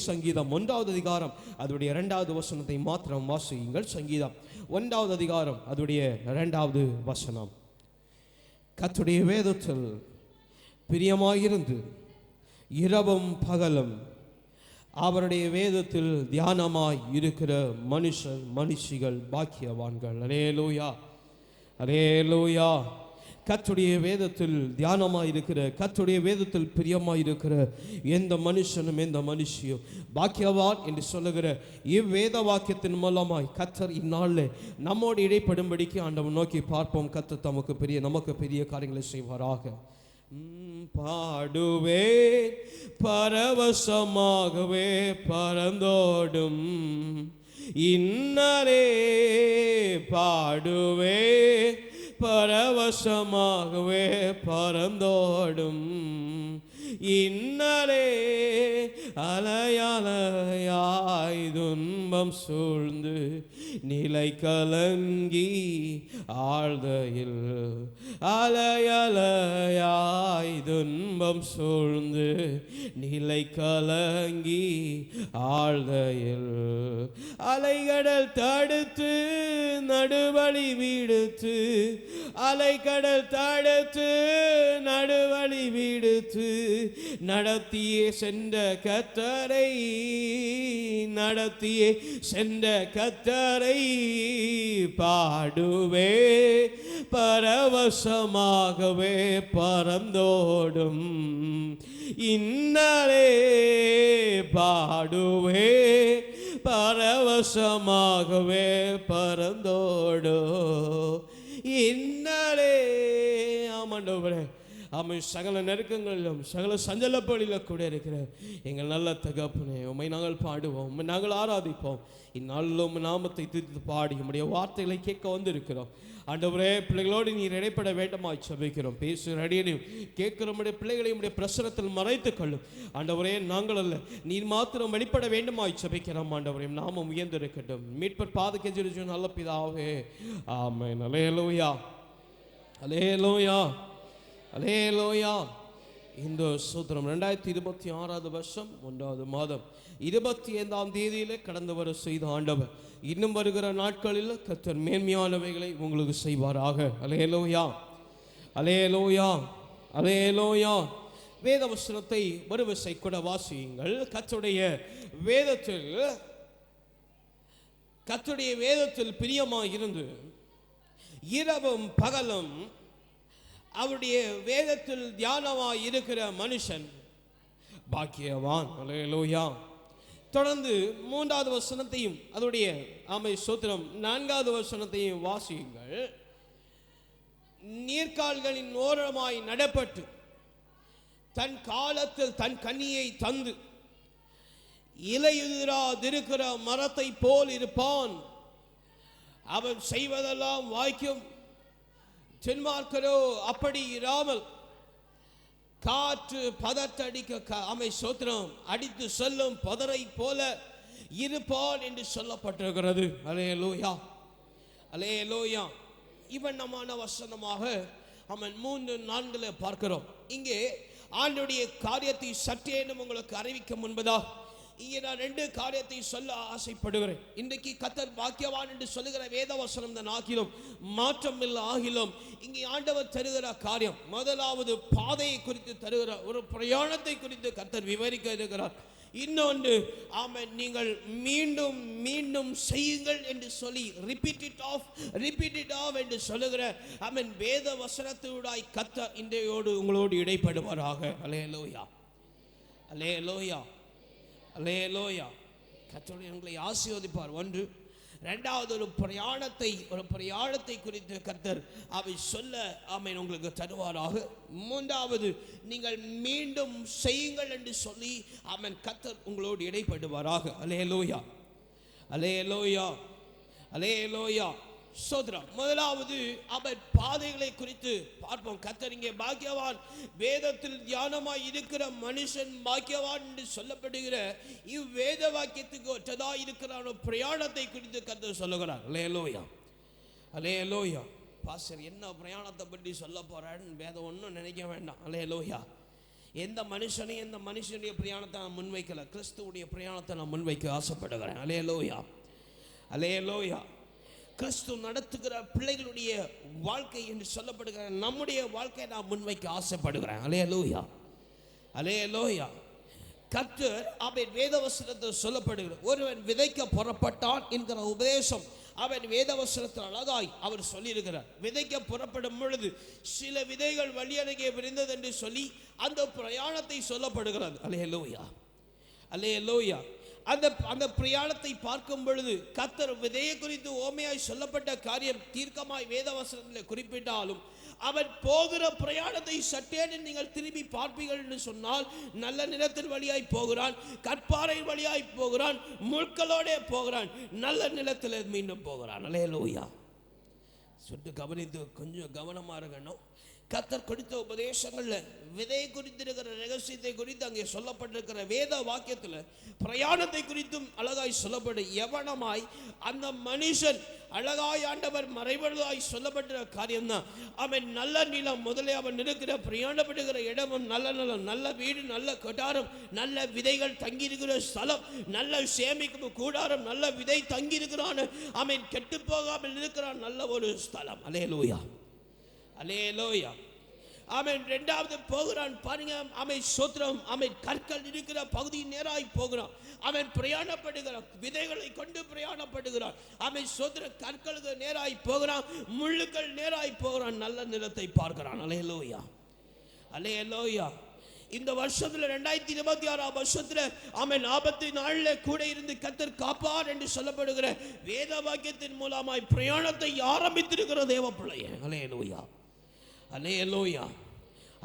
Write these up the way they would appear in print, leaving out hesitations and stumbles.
சங்கீதம் 1வது அதிகாரம் அதோடைய 2வது வசனத்தை மாத்திரம் வாசியுங்கள். சங்கீதம் 1வது அதிகாரம் அதோடைய 2வது வசனம். கர்த்தருடைய வேதத்தில் பிரியமாயிருந்து இரவும் பகலும் அவருடைய வேதத்தில் தியானமாய் இருக்கிற மனுஷன் மனுஷிகள் பாக்கியவான்கள். அல்லேலூயா, அல்லேலூயா. கர்த்தருடைய வேதத்தில் தியானமாய் இருக்கிற, கர்த்தருடைய வேதத்தில் பிரியமாய் இருக்கிற எந்த மனுஷனும் எந்த மனுஷியும் பாக்கியவான் என்று சொல்லுகிற இவ்வேத வாக்கியத்தின் மூலமாய் கர்த்தர் இந்நாளில் நம்மோடு இடைப்படும்படிக்கு ஆண்டவன் நோக்கி பார்ப்போம். கர்த்தர் நமக்கு பெரிய காரியங்களை செய்வாராக. பாடுவே பரவசமாகவே பறந்தோடும் இன்னரே, பாடுவே பரவசமாகவே பறந்தோடும் இன்னரே, அலையலையாய் துன்பம் சூழ்ந்து நிலை கலங்கி ஆழ்தையில், அலையலையாய் துன்பம் சூழ்ந்து நிலை கலங்கி ஆழ்தையில், அலைகடல் தடுத்து நடுவழி விடுத்து, அலைகடல் தடுத்து நடுவழி விடுத்து நடத்தியே சென்ற கர்த்தரை, நடத்தியே சென்ற கர்த்தரை பாடுவே பரவசமாகவே பறந்தோடும் இன்னரே, பாடுவே பரவசமாகவே பறந்தோடோ இன்னரே. ஆமாண்டவரே, ஆமாம், சகல நெருக்கங்களிலும் சகல சஞ்சலப்படியில் கூட இருக்கிற எங்கள் நல்ல தகப்பனே, உம்மை நாங்கள் பாடுவோம், உம்மை நாங்கள் ஆராதிப்போம். இந்நாளில் உம்மை நாமத்தை துதித்து பாடி உம்முடைய வார்த்தைகளை கேட்க வந்திருக்கிறோம். ஆண்டவரே, பிள்ளைகளோடு நீர் இடைப்பட வேண்டுமாய் ஜெபிக்கிறோம். பேசுகிற அடியனையும் கேட்கிற உம்முடைய பிள்ளைகளை உம்முடைய பிரசனத்தில் மறைத்துக் கொள்ளும். ஆண்டவரே, நாங்கள் அல்ல நீர் மாத்திரம் வெளிப்பட வேண்டுமாய் ஜெபிக்கிறோம். ஆண்டவரே, நாமம் உயர்ந்திருக்கட்டும். மீட்பர் பாதಕ್ಕೆ ஜெபிக்கிறோம் நல்ல பிதாவே, ஆமென். அல்லேலூயா, அல்லேலூயா, அல்லேலூயா. இந்த சூத்திரம் 2026 வருஷம் 1வது மாதம் 25ஆம் தேதியிலே கடந்து வர செய்த ஆண்டவர் இன்னும் வருகிற நாட்களில் கர்த்தர் மேன்மையானவைகளை உங்களுக்கு செய்வாராக. அல்லேலூயா, அல்லேலூயா, அல்லேலூயா. வேத வசனத்தை மறுவிசை கூட வாசியுங்கள். கர்த்தருடைய வேதத்தில் பிரியமாய் இருந்து இரவும் பகலும் அவருடைய வேதத்தில் தியானமாய் இருக்கிற மனுஷன் பாக்கியவான். அல்லேலூயா. தொடர்ந்து 3வது வசனத்தையும் அதோடைய ஆமை சோத்திரம் 4வது வசனத்தையும் வாசியுங்கள். நீர்க்கால்களின் ஓரமாய் நடப்பட்டு தன் காலத்தில் தன் கனியை தந்து இலையுதிராதிருக்கிற மரத்தை போல் இருப்பான். அவன் செய்வதெல்லாம் வாய்க்கும். தென்மார்க்கரோ அப்படி இராமல் காற்று பதத்தடிக்க அமை சோத்திரம் அடித்து செல்லும் பதரை போல இருப்பான் என்று சொல்லப்பட்டிருக்கிறது. அல்லேலூயா, அல்லேலூயா. இவண்ணமான வசனமாக அவன் 3-4 பார்க்கிறோம். இங்கே ஆண்டுடைய காரியத்தை சற்றேனும் உங்களுக்கு அறிவிக்க முன்பதாக இங்கே நான் 2 காரியத்தை சொல்ல ஆசைப்படுகிறேன். இன்றைக்கு கர்த்தர் பாக்கியவான் என்று சொல்லுகிற வேதவசனம் தான் ஆகிலும் மாற்றம் இல்லை. ஆகிலும் இங்கே ஆண்டவர் தருகிற காரியம் முதலாவது பாதையை குறித்து தருகிற ஒரு பிரயாணத்தை குறித்து கர்த்தர் விவரிக்க இருக்கிறார். இன்னொன்று ஆமென், நீங்கள் மீண்டும் மீண்டும் செய்யுங்கள் என்று சொல்லி ரிப்பீட் இட் ஆஃப் என்று சொல்லுகிற ஆமென் வேத வசனத்தோடாய் கர்த்தர் இன்றையோடு உங்களோடு இடைப்படுவாராக. அல்லேலூயா, அல்லேலூயா, அல்லேலூயா. கர்த்தர் உங்களை ஆசீர்வதிப்பார். ஒன்று. இரண்டாவது, ஒரு பிரயாணத்தை குறித்து கர்த்தர் அவை சொல்ல ஆமென் உங்களுக்கு தருவாராக. மூன்றாவது, நீங்கள் மீண்டும் செய்யுங்கள் என்று சொல்லி ஆமென் கர்த்தர் உங்களோடு இடைப்படுவாராக. அல்லேலூயா, அல்லேலூயா, அல்லேலூயா. சோதரம். முதலாவது அவர் பாதைகளை குறித்து பார்ப்போம். கர்த்தர் இங்கே பாக்கியவான், வேதத்தில் தியானமாய் இருக்கிற மனுஷன் பாக்கியவான் என்று சொல்லப்படுகிற இவ்வேத வாக்கியத்துக்கு ஒற்றதா இருக்கிற பிரயாணத்தை குறித்து கர்த்தர் சொல்லுகிறார். அல்லேலூயா, அல்லேலூயா. பாஸ்டர் என்ன பிரயாணத்தை பற்றி சொல்ல போறான்னு வேதம் ஒன்றும் நினைக்க வேண்டாம். அல்லேலூயா. எந்த மனுஷனையும் எந்த மனுஷனுடைய பிரயாணத்தை நான் முன்வைக்கல, கிறிஸ்துவுடைய பிரயாணத்தை நான் முன்வைக்க ஆசைப்படுகிறேன். அல்லேலூயா, அல்லேலூயா. கிறிஸ்து நடத்துகிற பிள்ளைகளுடைய வாழ்க்கை என்று சொல்லப்படுகிற நம்முடைய வாழ்க்கையை நான் முன்வைக்க ஆசைப்படுகிறேன். அல்லேலூயா, அல்லேலூயா. கர்த்தர் அவன் வேதவசனத்தில் சொல்லப்படுகிற ஒருவன் விதைக்க புறப்பட்டான் என்கிற உபதேசம் அவன் வேதவசனத்தில் அழகாய் அவர் சொல்லியிருக்கிறார். விதைக்க புறப்படும் பொழுது சில விதைகள் வழியருகே விரிந்தது என்று சொல்லி அந்த பிரயாணத்தை சொல்லப்படுகிறது. அல்லேலூயா, அல்லேலூயா. அந்த பிரயாணத்தை பார்க்கும் பொழுது கர்த்தர் விதையை குறித்து ஓமையாய் சொல்லப்பட்ட காரியம் தீர்க்கமாய் வேதவசனத்தில் குறிப்பிட்டாலும் அவன் போகிற பிரயாணத்தை சட்டேன்னு நீங்கள் திரும்பி பார்ப்பீர்கள் என்று சொன்னால் நல்ல நிலத்தின் வழியாய் போகிறான், கற்பாறை வழியாய் போகிறான், முட்களோட போகிறான், நல்ல நிலத்தில் மீண்டும் போகிறான். அல்லேலூயா. சொட்டு கவனித்து கொஞ்சம் கவனமாக இருக்கணும். கர்த்தர் கொடுத்த உபதேசங்கள்ல விதை குறித்திருக்கிற ரகசியத்தை குறித்து அங்கே சொல்லப்பட்டிருக்கிற வேத வாக்கியத்தில் பிரயாணத்தை குறித்தும் அழகாய் சொல்லப்படு எவனமாய் அந்த மனுஷன் அழகாய் ஆண்டவர் மறைவதாய் சொல்லப்பட்ட காரியம்தான். அவன் நல்ல நிலம் முதலே அவன் இருக்கிற பிரயாணப்படுகிற இடமும் நல்ல நிலம், நல்ல வீடு, நல்ல கொட்டாரம், நல்ல விதைகள் தங்கியிருக்கிற ஸ்தலம், நல்ல சேமிக்கும் கூடாரம், நல்ல விதை தங்கியிருக்கிறான், அவன் கெட்டு போகாமல் இருக்கிறான், நல்ல ஒரு ஸ்தலம். அல்லேலூயா, அல்லேலூயா. அவன் இரண்டாவது போகிறான் பாருங்க, அவன் சோத்திரம், அவன் கற்கள் இருக்கிற பகுதி நேராய் போகிறான். அவன் பிரயாணப்படுகிற விதைகளை கொண்டு பிரயாணப்படுகிறான். அவன் சோத்திர கற்களுக்கு நேராய் போகிறான், முள்ளுக்கள் நேராய் போகிறான், நல்ல நிலத்தை பார்க்கிறான். அல்லேலூயா, அல்லேலூயா. இந்த வருஷத்துல 2026 வருஷத்துல அவன் ஆபத்து நாளில் கூட இருந்து கர்த்தர் காப்பார் என்று சொல்லப்படுகிற வேத வாக்கியத்தின் மூலமாய் பிரயாணத்தை ஆரம்பித்திருக்கிற தேவ பிள்ளையே. அல்லேலூயா, அல்லேலூயா,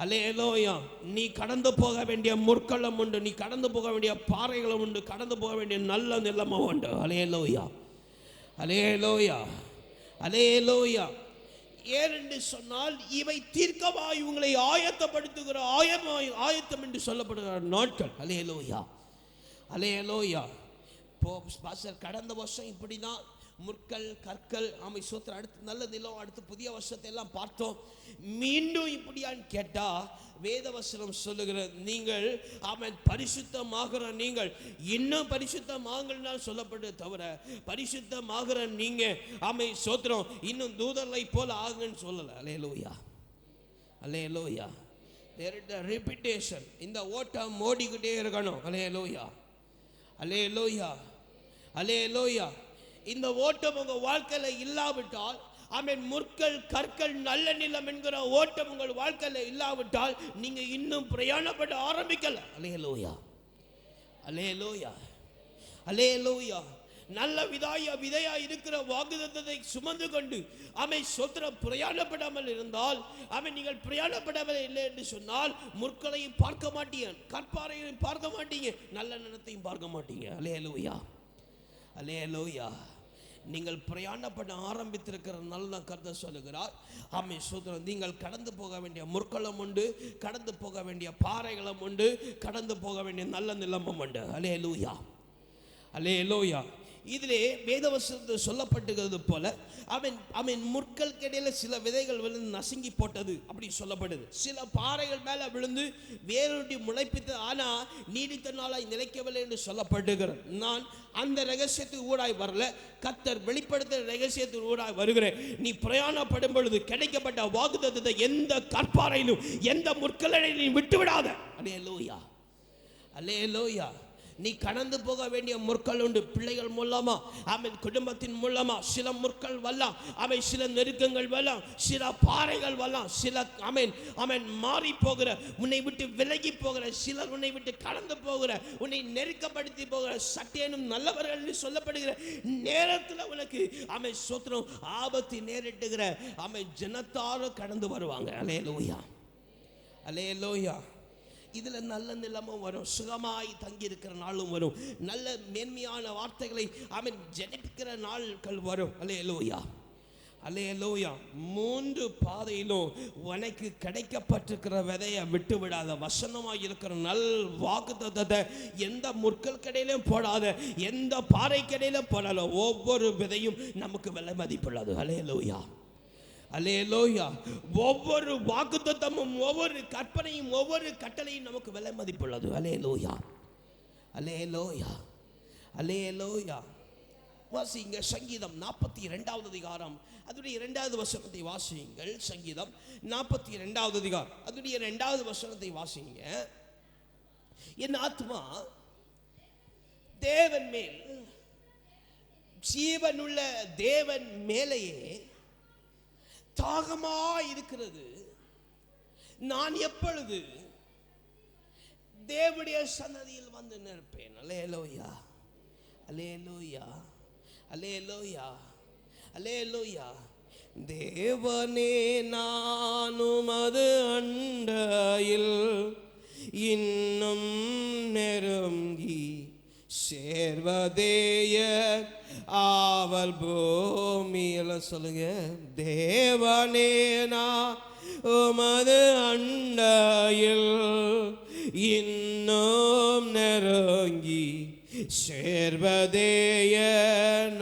அல்லேலூயா. நீ கடந்து போக வேண்டிய முற்களம் உண்டு, நீ கடந்து போக வேண்டிய பாறைகளும் உண்டு, கடந்து போக வேண்டிய நல்ல நிலமும் உண்டு. அல்லேலூயா, அல்லேலூயா, அல்லேலூயா. ஏனென்று சொன்னால் இவை தீர்க்கமாய் உங்களை ஆயத்தப்படுத்துகிற ஆயத்தம் என்று சொல்லப்படுகிற நாட்கள். அல்லேலூயா, அல்லேலூயா. கடந்த வருஷம் இப்படிதான் முற்கள் கற்கள் ஆமை சோத்திரம், அடுத்து நல்ல நிலம், அடுத்து புதிய வருஷத்தை எல்லாம் பார்த்தோம். மீண்டும் இப்படியான்னு கேட்டா வேதவசனம் சொல்லுகிற நீங்கள் அவன் பரிசுத்தமாகிற நீங்கள் இன்னும் பரிசுத்தமாகலன்னா சொல்லப்பட்டு தவிர பரிசுத்தமாகிற நீங்க ஆமை சோத்திரம் இன்னும் தூதர்களை போல ஆகுன்னு சொல்லல. அல்லேலூயா, அல்லேலூயா. ரிப்பீட்டேஷன், இந்த ஓட்டம் ஓடிக்கிட்டே இருக்கணும். அல்லேலூயா, அல்லேலூயா, அல்லேலூயா. இந்த ஓட்டம் உங்க வாழ்க்கையில இல்லாவிட்டால், ஆமென், முற்கள் கற்கள் நல்ல நிலம் என்கிற ஓட்டம் உங்கள் வாழ்க்கையில இல்லாவிட்டால் நீங்க இன்னும் பிரயாணப்பட ஆரம்பிக்கல. அல்லேலூயா, அல்லேலூயா, அல்லேலூயா. நல்ல விதையா இருக்கிற வாக்குத்தத்தத்தை சுமந்து கொண்டு அவன் சொத்திர பிரயாணப்படாமல் இருந்தால், அவன் நீங்கள் பிரயாணப்படாமல் இல்லை என்று சொன்னால் முற்களையும் பார்க்க மாட்டீங்க, கற்பாறையையும் பார்க்க மாட்டீங்க, நல்ல நிலத்தையும் பார்க்க மாட்டீங்க. அல்லேலூயா, அல்லேலூயா. நீங்கள் பிரயாணப்பட ஆரம்பித்திருக்கிறதுனால தான் கர்த்தர் சொல்லுகிறார், ஆமென் சோதரன், நீங்கள் கடந்து போக வேண்டிய முற்களம் உண்டு, கடந்து போக வேண்டிய பாறைகளும் உண்டு, கடந்து போக வேண்டிய நல்ல நிலமும் உண்டு. அல்லேலூயா, அல்லேலூயா. இதிலே வேதவசனத்தில் சொல்லப்பட்டுகிறது போல அவன் முற்களுக்கு இடையில சில விதைகள் விழுந்து நசுங்கி போட்டது அப்படி சொல்லப்படுது. சில பாறைகள் மேல விழுந்து வேரொட்டி முளைப்பித்து ஆனா நீடித்த நாளாய் நிலைக்கவில்லை என்று சொல்லப்படுகிறது. நான் அந்த ரகசியத்துக்கு ஊடாய் வரல, கர்த்தர் வெளிப்படுத்துகிற ரகசியத்துக்கு ஊடாய் வருகிறேன். நீ பிரயாணப்படும் பொழுது கிடைக்கப்பட்ட வாக்குத்தத்தத்தை எந்த கற்பாறையிலும் எந்த முற்களிலும் விட்டு விடாத. அல்லேலூயா, அல்லேலூயா. நீ கடந்து போக வேண்டிய முற்கள் உண்டு. பிள்ளைகள் மூலமா, அவன் குடும்பத்தின் மூலமா சில முற்கள் வரலாம், அவை சில நெருக்கங்கள் வரலாம், சில பாறைகள் வரலாம், சில அவன் மாறி போகிற, உன்னை விட்டு விலகி போகிற, சிலர் உன்னை விட்டு கடந்து போகிற, உன்னை நெருக்கப்படுத்தி போகிற சட்டேனும் நல்லவர்கள் சொல்லப்படுகிற நேரத்தில் உனக்கு அவன் சோத்திரம் ஆபத்து நேரிட்டுகிற அவன் ஜனத்தாரும் கடந்து வருவாங்க. அல்லேலூயா, அல்லேலூயா. இதுல நல்ல நிலமும் வரும், சுகமாய் தங்கி இருக்கிற நாளும் வரும், நல்ல மேன்மையான வார்த்தைகளை அவன் ஜனிப்பிக்கிற நாட்கள் வரும். அல்லேலூயா, அல்லேலூயா. 3 பாதையிலும் உனக்கு கிடைக்கப்பட்டிருக்கிற விதையை விட்டு விடாத. வசனமாய் இருக்கிற நல் வாக்குத்தத்தத்தை எந்த முற்கள் கடையிலும் போடாத, எந்த பாறை கடையிலும் போடாத. ஒவ்வொரு விதையும் நமக்கு விலை மதிப்புள்ளது. அல்லேலூயா, அல்லேலூயா. ஒவ்வொரு வாக்குத்தத்தமும், ஒவ்வொரு கற்பனையும், ஒவ்வொரு கட்டளையும் நமக்கு விலை மதிப்புள்ளது. அல்லேலூயா, அல்லேலூயா, அல்லேலூயா. வாசிங்க சங்கீதம் 42வது அதிகாரம் அதனுடைய 2வது வசனத்தை வாசியுங்கள். சங்கீதம் 42வது அதிகாரம் அதனுடைய 2வது வசனத்தை வாசிங்க. என் ஆத்மா தேவன் மேல், ஜீவனுள்ள தேவன் மேலேயே தாகமாய் இருக்கிறது. நான் எப்பொழுது தேவனுடைய சன்னதியில் வந்து நிற்பேன். அல்லேலூயா, அல்லேலூயா, அல்லேலூயா, அல்லேலூயா. தேவனே நானும் அது அண்டையில் இன்னும் நெருங்கி சேர்வதேய ஆவல் பூமியில். சொல்லுங்க. தேவனே நான் உமது அண்டையில் இன்னும் நெருங்கி சேர்வதேய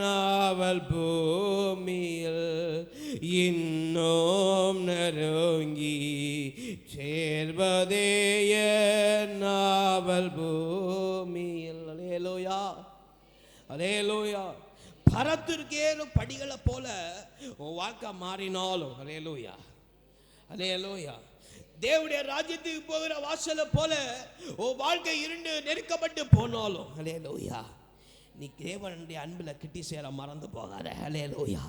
நாவல் பூமியில் இன்னும் நெருங்கி சேர்வதேய நாவல் பூமியில். அல்லேலூயா, அல்லேலூயா. பரத்திற்கேறும் படிகளை போல உன் வாழ்க்கை மாறினாலும், அல்லேலூயா, அல்லேலூயா. தேவனுடைய ராஜ்யத்துக்கு போகிற வாசலை போல உன் வாழ்க்கை இருண்டு நெருக்கப்பட்டு போனாலும், அல்லேலூயா, நீ தேவனுடைய அன்பில் கிட்டி சேர மறந்து போகாத. அல்லேலூயா,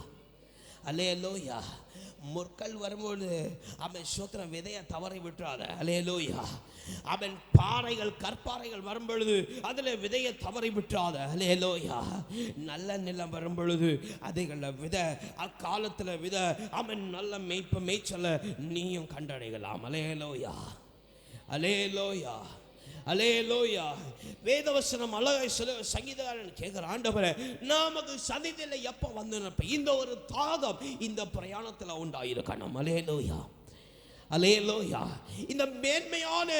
அல்லேலூயா. முற்கள் வரும்போது அவன் சோத்திரம் விதைய தவறி விட்டுறாத. அல்லேலூயா. அவன் பாறைகள், கற்பாறைகள் வரும்பொழுது அதில் விதையை தவறி விட்டுறாத. அல்லேலூயா. நல்ல நிலம் வரும்பொழுது அதுகளில் விதை, அக்காலத்தில் விதை, அவன் நல்ல மேய்ச்சலை நீயும் கண்டடையலாம். அல்லேலூயா, அல்லேலூயா, அல்லேலூயா. வேதவசனம் அழகாய் சங்கீதக்காரன் கேட்கிற, ஆண்டவரே நமக்கு சந்தித்தில எப்போ வந்து இந்த ஒரு தாகம் இந்த பிரயாணத்தில் உண்டாயிருக்கணும். அல்லேலூயா, அல்லேலூயா. இந்த மேன்மையான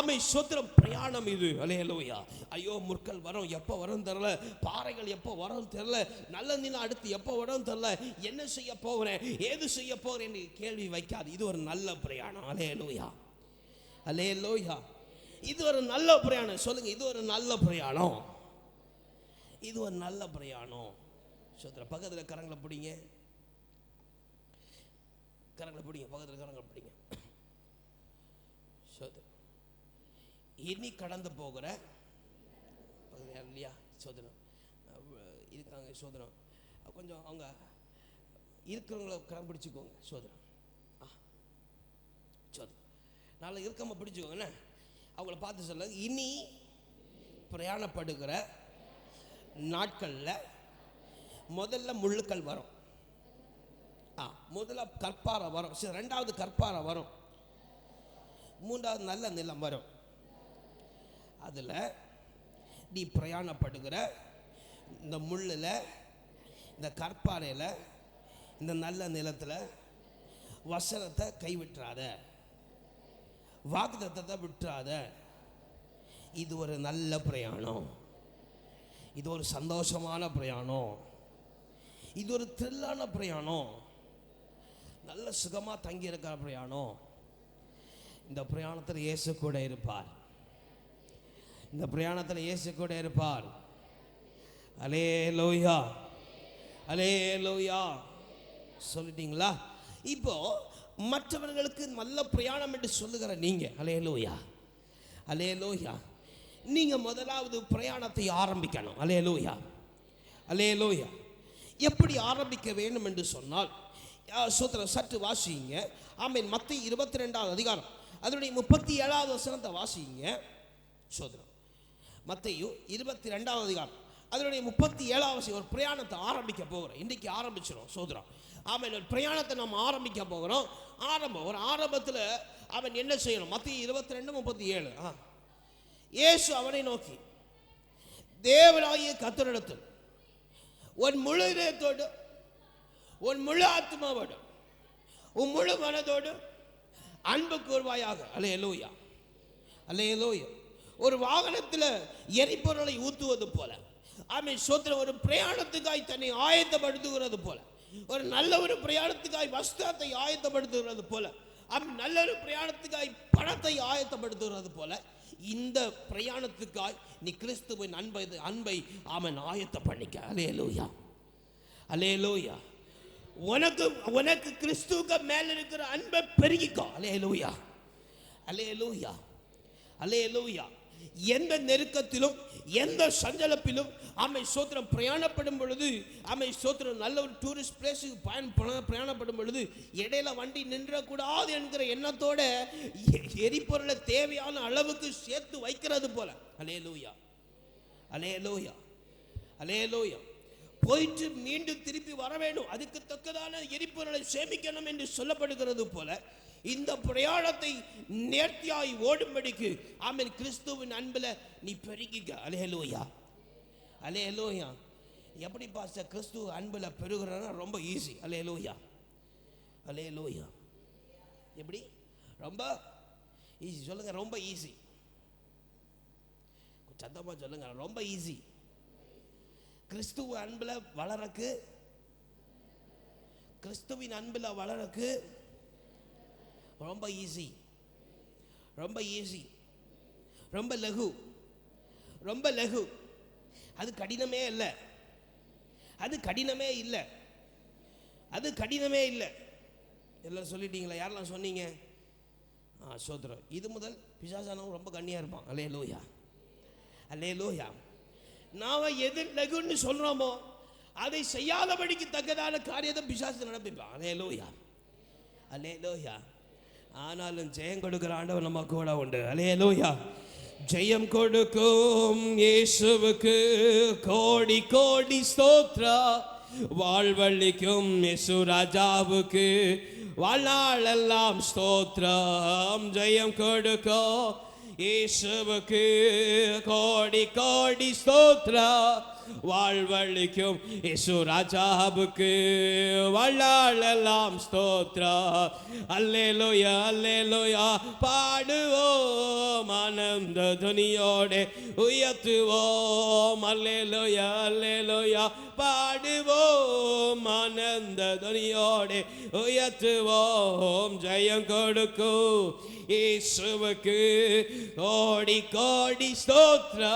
அமை சொத்திரம் பிரயாணம் இது. அல்லேலூயா. ஐயோ, முற்கள் வரும், எப்போ வரும் தெரியல, பாறைகள் எப்போ வரும் தெரியல, நல்ல நிலம் அடுத்து எப்போ வரும் தெரியல, என்ன செய்ய போகிறேன், ஏது செய்ய போகிறேன் கேள்வி வைக்காது. இது ஒரு நல்ல பிரயாணம். அல்லேலூயா, அல்லேலூயா. இது ஒரு நல்ல பிரயாணம். சொல்லுங்க, இது ஒரு நல்ல பிரயாணம், இது ஒரு நல்ல பிரயாணம். சொல்ற பக்கத்தில் கரங்களை பிடிங்க, கரங்களை பிடிங்க, பக்கத்தில் கரங்களை பிடிங்க. இனி கடந்து போகிற இல்லையா சோதனம் இருக்காங்க. சோதனம் கொஞ்சம் அவங்க இருக்கிறவங்கள கரம் பிடிச்சிக்கோங்க. சோதனம் சோதனம் நாளை இருக்காம பிடிச்சிக்கோங்கண்ணே. அவங்கள பார்த்து சொல்ல, இனி பிரயாணப்படுகிற நாட்களில் முதல்ல முள்ளுக்கள் வரும், முதல்ல கற்பாறை வரும், 2வது கற்பாறை வரும், 3வது நல்ல நிலம் வரும். அதில் நீ பிரயாணப்படுகிற இந்த முள்ளில், இந்த கற்பாறையில், இந்த நல்ல நிலத்தில் வசனத்தை கைவிட்டுறாத, வாக்குத்தத்தத்தை விட்டுறாத. இது ஒரு நல்ல பிரயாணம், இது ஒரு சந்தோஷமான பிரயாணம், இது ஒரு த்ரில்லான பிரயாணம், நல்ல சுகமாக தங்கி இருக்கிற பிரயாணம். இந்த பிரயாணத்தில் இயேசு கூட இருப்பார், இந்த பிரயாணத்தில் இயேசு கூட இருப்பார். அல்லேலூயா, அல்லேலூயா. சொல்லிட்டீங்களா? இப்போ மற்றவர்களுக்கு நல்ல பிரயாணம் என்று சொல்லுகிற நீங்க, அல்லேலூயா, அல்லேலூயா, நீங்க முதலாவது பிரயாணத்தை ஆரம்பிக்கணும். அல்லேலூயா, அல்லேலூயா. எப்படி ஆரம்பிக்க வேண்டும் என்று சொன்னால், சோத்திரம் சற்று வாசிங்க. ஆமென். மத்தேயு 22வது அதிகாரம் அதனுடைய 37வது வசனத்தை வாசிங்க. சோத்திரம் மத்தேயு 22வது அதிகாரம் அதனுடைய 37வது. ஒரு பிரயாணத்தை ஆரம்பிக்க போகிறோம், இன்றைக்கு ஆரம்பிச்சிடும். சோதரம் ஆமென். ஒரு பிரயாணத்தை நம்ம ஆரம்பிக்க போகிறோம். ஒரு ஆரம்பத்தில் அவன் என்ன செய்யணும்? மத்தேயு 22:37. இயேசு அவனை நோக்கி, தேவனாகிய கர்த்தரிடத்தில் உன் முழு இதயத்தோடு, உன் முழு ஆத்மாவோடு, உன் முழு மனதோடு அன்பு கூர்வாயாக. அல்லேலூயா, அல்லேலூயா. ஒரு வாகனத்தில் எரிபொருளை ஊற்றுவது போல, ஆமென், சோத்திரம், ஒரு பிரயாணத்துக்காய் தன்னை ஆயத்தப்படுத்துகிறது போல ஒரு நல்ல ஒரு பிரயாணத்துக்காய் வஸ்திரத்தை ஆயத்தப்படுத்துகிறது போல, நல்ல ஒரு பிரயாணத்துக்காய் பணத்தை ஆயத்தப்படுத்துகிறது போல, இந்த பிரயாணத்துக்காய் நீ கிறிஸ்துவின் அன்பை அவன் ஆயத்தம் பண்ணிக்க. அல்லேலூயா, அல்லேலூயா. உனக்கு கிறிஸ்துவுக்கு மேல இருக்கிற அன்பை பெருகிக்கோ. அல்லேலூயா, அல்லேலூயா, அல்லேலூயா. எந்த நெருக்கத்திலும் எந்த சஞ்சலப்பிலும் ஸ்தோத்திரம் பிரயாணப்படும் பொழுது ஸ்தோத்திரம் நல்ல ஒரு டூரிஸ்ட் பிளேஸுக்கு பிரயாணப்படும் பொழுது இடையில வண்டி நின்றக்கூடாது என்கிற எண்ணத்தோட எரிபொருளை தேவையான அளவுக்கு சேர்த்து வைக்கிறது போல. அல்லேலூயா, அல்லேலூயா, அல்லேலூயா. போயிட்டு மீண்டும் திருப்பி வர வேண்டும், அதுக்கு தக்கதான எரிபொருளை சேமிக்கணும் என்று சொல்லப்படுகிறது போல இந்த பிரயாணத்தை நேர்த்தியாய் ஓடும்படிக்கு கிறிஸ்துவின் அன்பில் நீ பெருகிக்க. அல்லேலூயா, அல்லேலூயா. எப்படி பாஸ்டர் கிறிஸ்துவ அன்பில் பெருகிறனா? ரொம்ப ஈஸி. அல்லேலூயா, அல்லேலூயா. எப்படி? ரொம்ப ஈஸி. சொல்லுங்க, ரொம்ப ஈஸி. சத்தமா சொல்லுங்க, ரொம்ப ஈஸி. கிறிஸ்துவ அன்பில் வளரக்கு, கிறிஸ்துவின் அன்பில் வளரக்கு ரொம்ப ஈஸி, ரொம்ப ஈஸி, ரொம்ப லகு, ரொம்ப லகு. அது கடினமே இல்லை, அது கடினமே இல்லை, அது கடினமே இல்லை. எல்லாம் சொல்லிட்டீங்களா? யாரெல்லாம் சொன்னீங்க? சோத்திரம். இது முதல் பிசாசானவன் ரொம்ப கண்ணியாக இருப்பான். அல்லேலூயா, அல்லேலூயா. நாம் எது லகுன்னு சொல்கிறோமோ அதை செய்யாதபடிக்கு தக்கதான காரியத்தை பிசாசு நடப்பிப்பான். அல்லேலூயா, அல்லேலூயா. ஆனாலும் ஜெயம் கொடுக்கிற ஆண்டவர் நம்ம கூட உண்டு. அல்லேலூயா. ஜெயம் கொடுக்கும் இயேசுவுக்கு கோடி கோடி ஸ்தோத்ரா. வாழ்வழிக்கும் இயேசு ராஜாவுக்கு வாழ்நாளெல்லாம் ஸ்தோத்ரம். ஜெயம் கொடுக்கும் இயேசுவுக்கு கோடி கோடி ஸ்தோத்ரா. வாழ்வழிக்கும் இயேசு ராஜாவுக்கு வாழ்நாளெல்லாம் ஸ்தோத்ரா. அல்லேலூயா, அல்லேலூயா. பாடுவோம் ஆனந்த துனியோடு உயர்த்துவோம். அல்லேலூயா, அல்லேலூயா. பாடுவோம் ஆனந்த துனியோடு உயர்த்துவோம். ஜெயம் கொடுக்கும் இயேசுவுக்கு கோடி கோடி ஸ்தோத்ரா.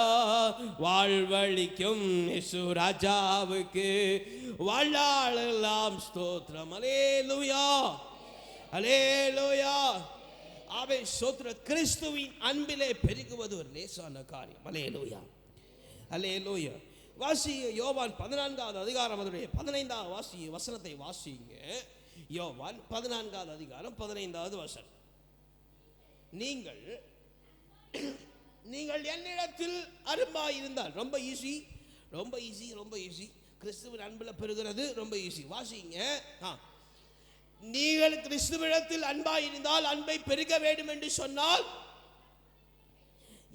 வாழ்வழிக்கும் இயேசு ராஜாவுக்கு வாழ்நாளெல்லாம் ஸ்தோத்திரம். அல்லேலூயா, அல்லேலூயா. ஆவே ஸ்தோத்திரம். கிறிஸ்துவின் அன்பிலே பெருகுவது ஒரு லேசான காரியம். அல்லேலூயா, அல்லேலூயா. வாசிங்க யோவான் 14வது அதிகாரம் அதனுடைய 15வது வசனத்தை வாசிங்க. யோவான் 14வது அதிகாரம் 15வது வசனம். நீங்கள் என்னிடத்தில் அரும்பாய் இருந்தால். ரொம்ப ஈஸி, ரொம்ப ஈஸி, ரொம்ப ஈஸி. கிறிஸ்துவின் அன்பில் பெறுகிறது ரொம்ப ஈஸி. வாசிங்க. நீங்கள் கிறிஸ்துவிடத்தில் அன்பாய் இருந்தால், அன்பை பெருக வேண்டும் என்று சொன்னால்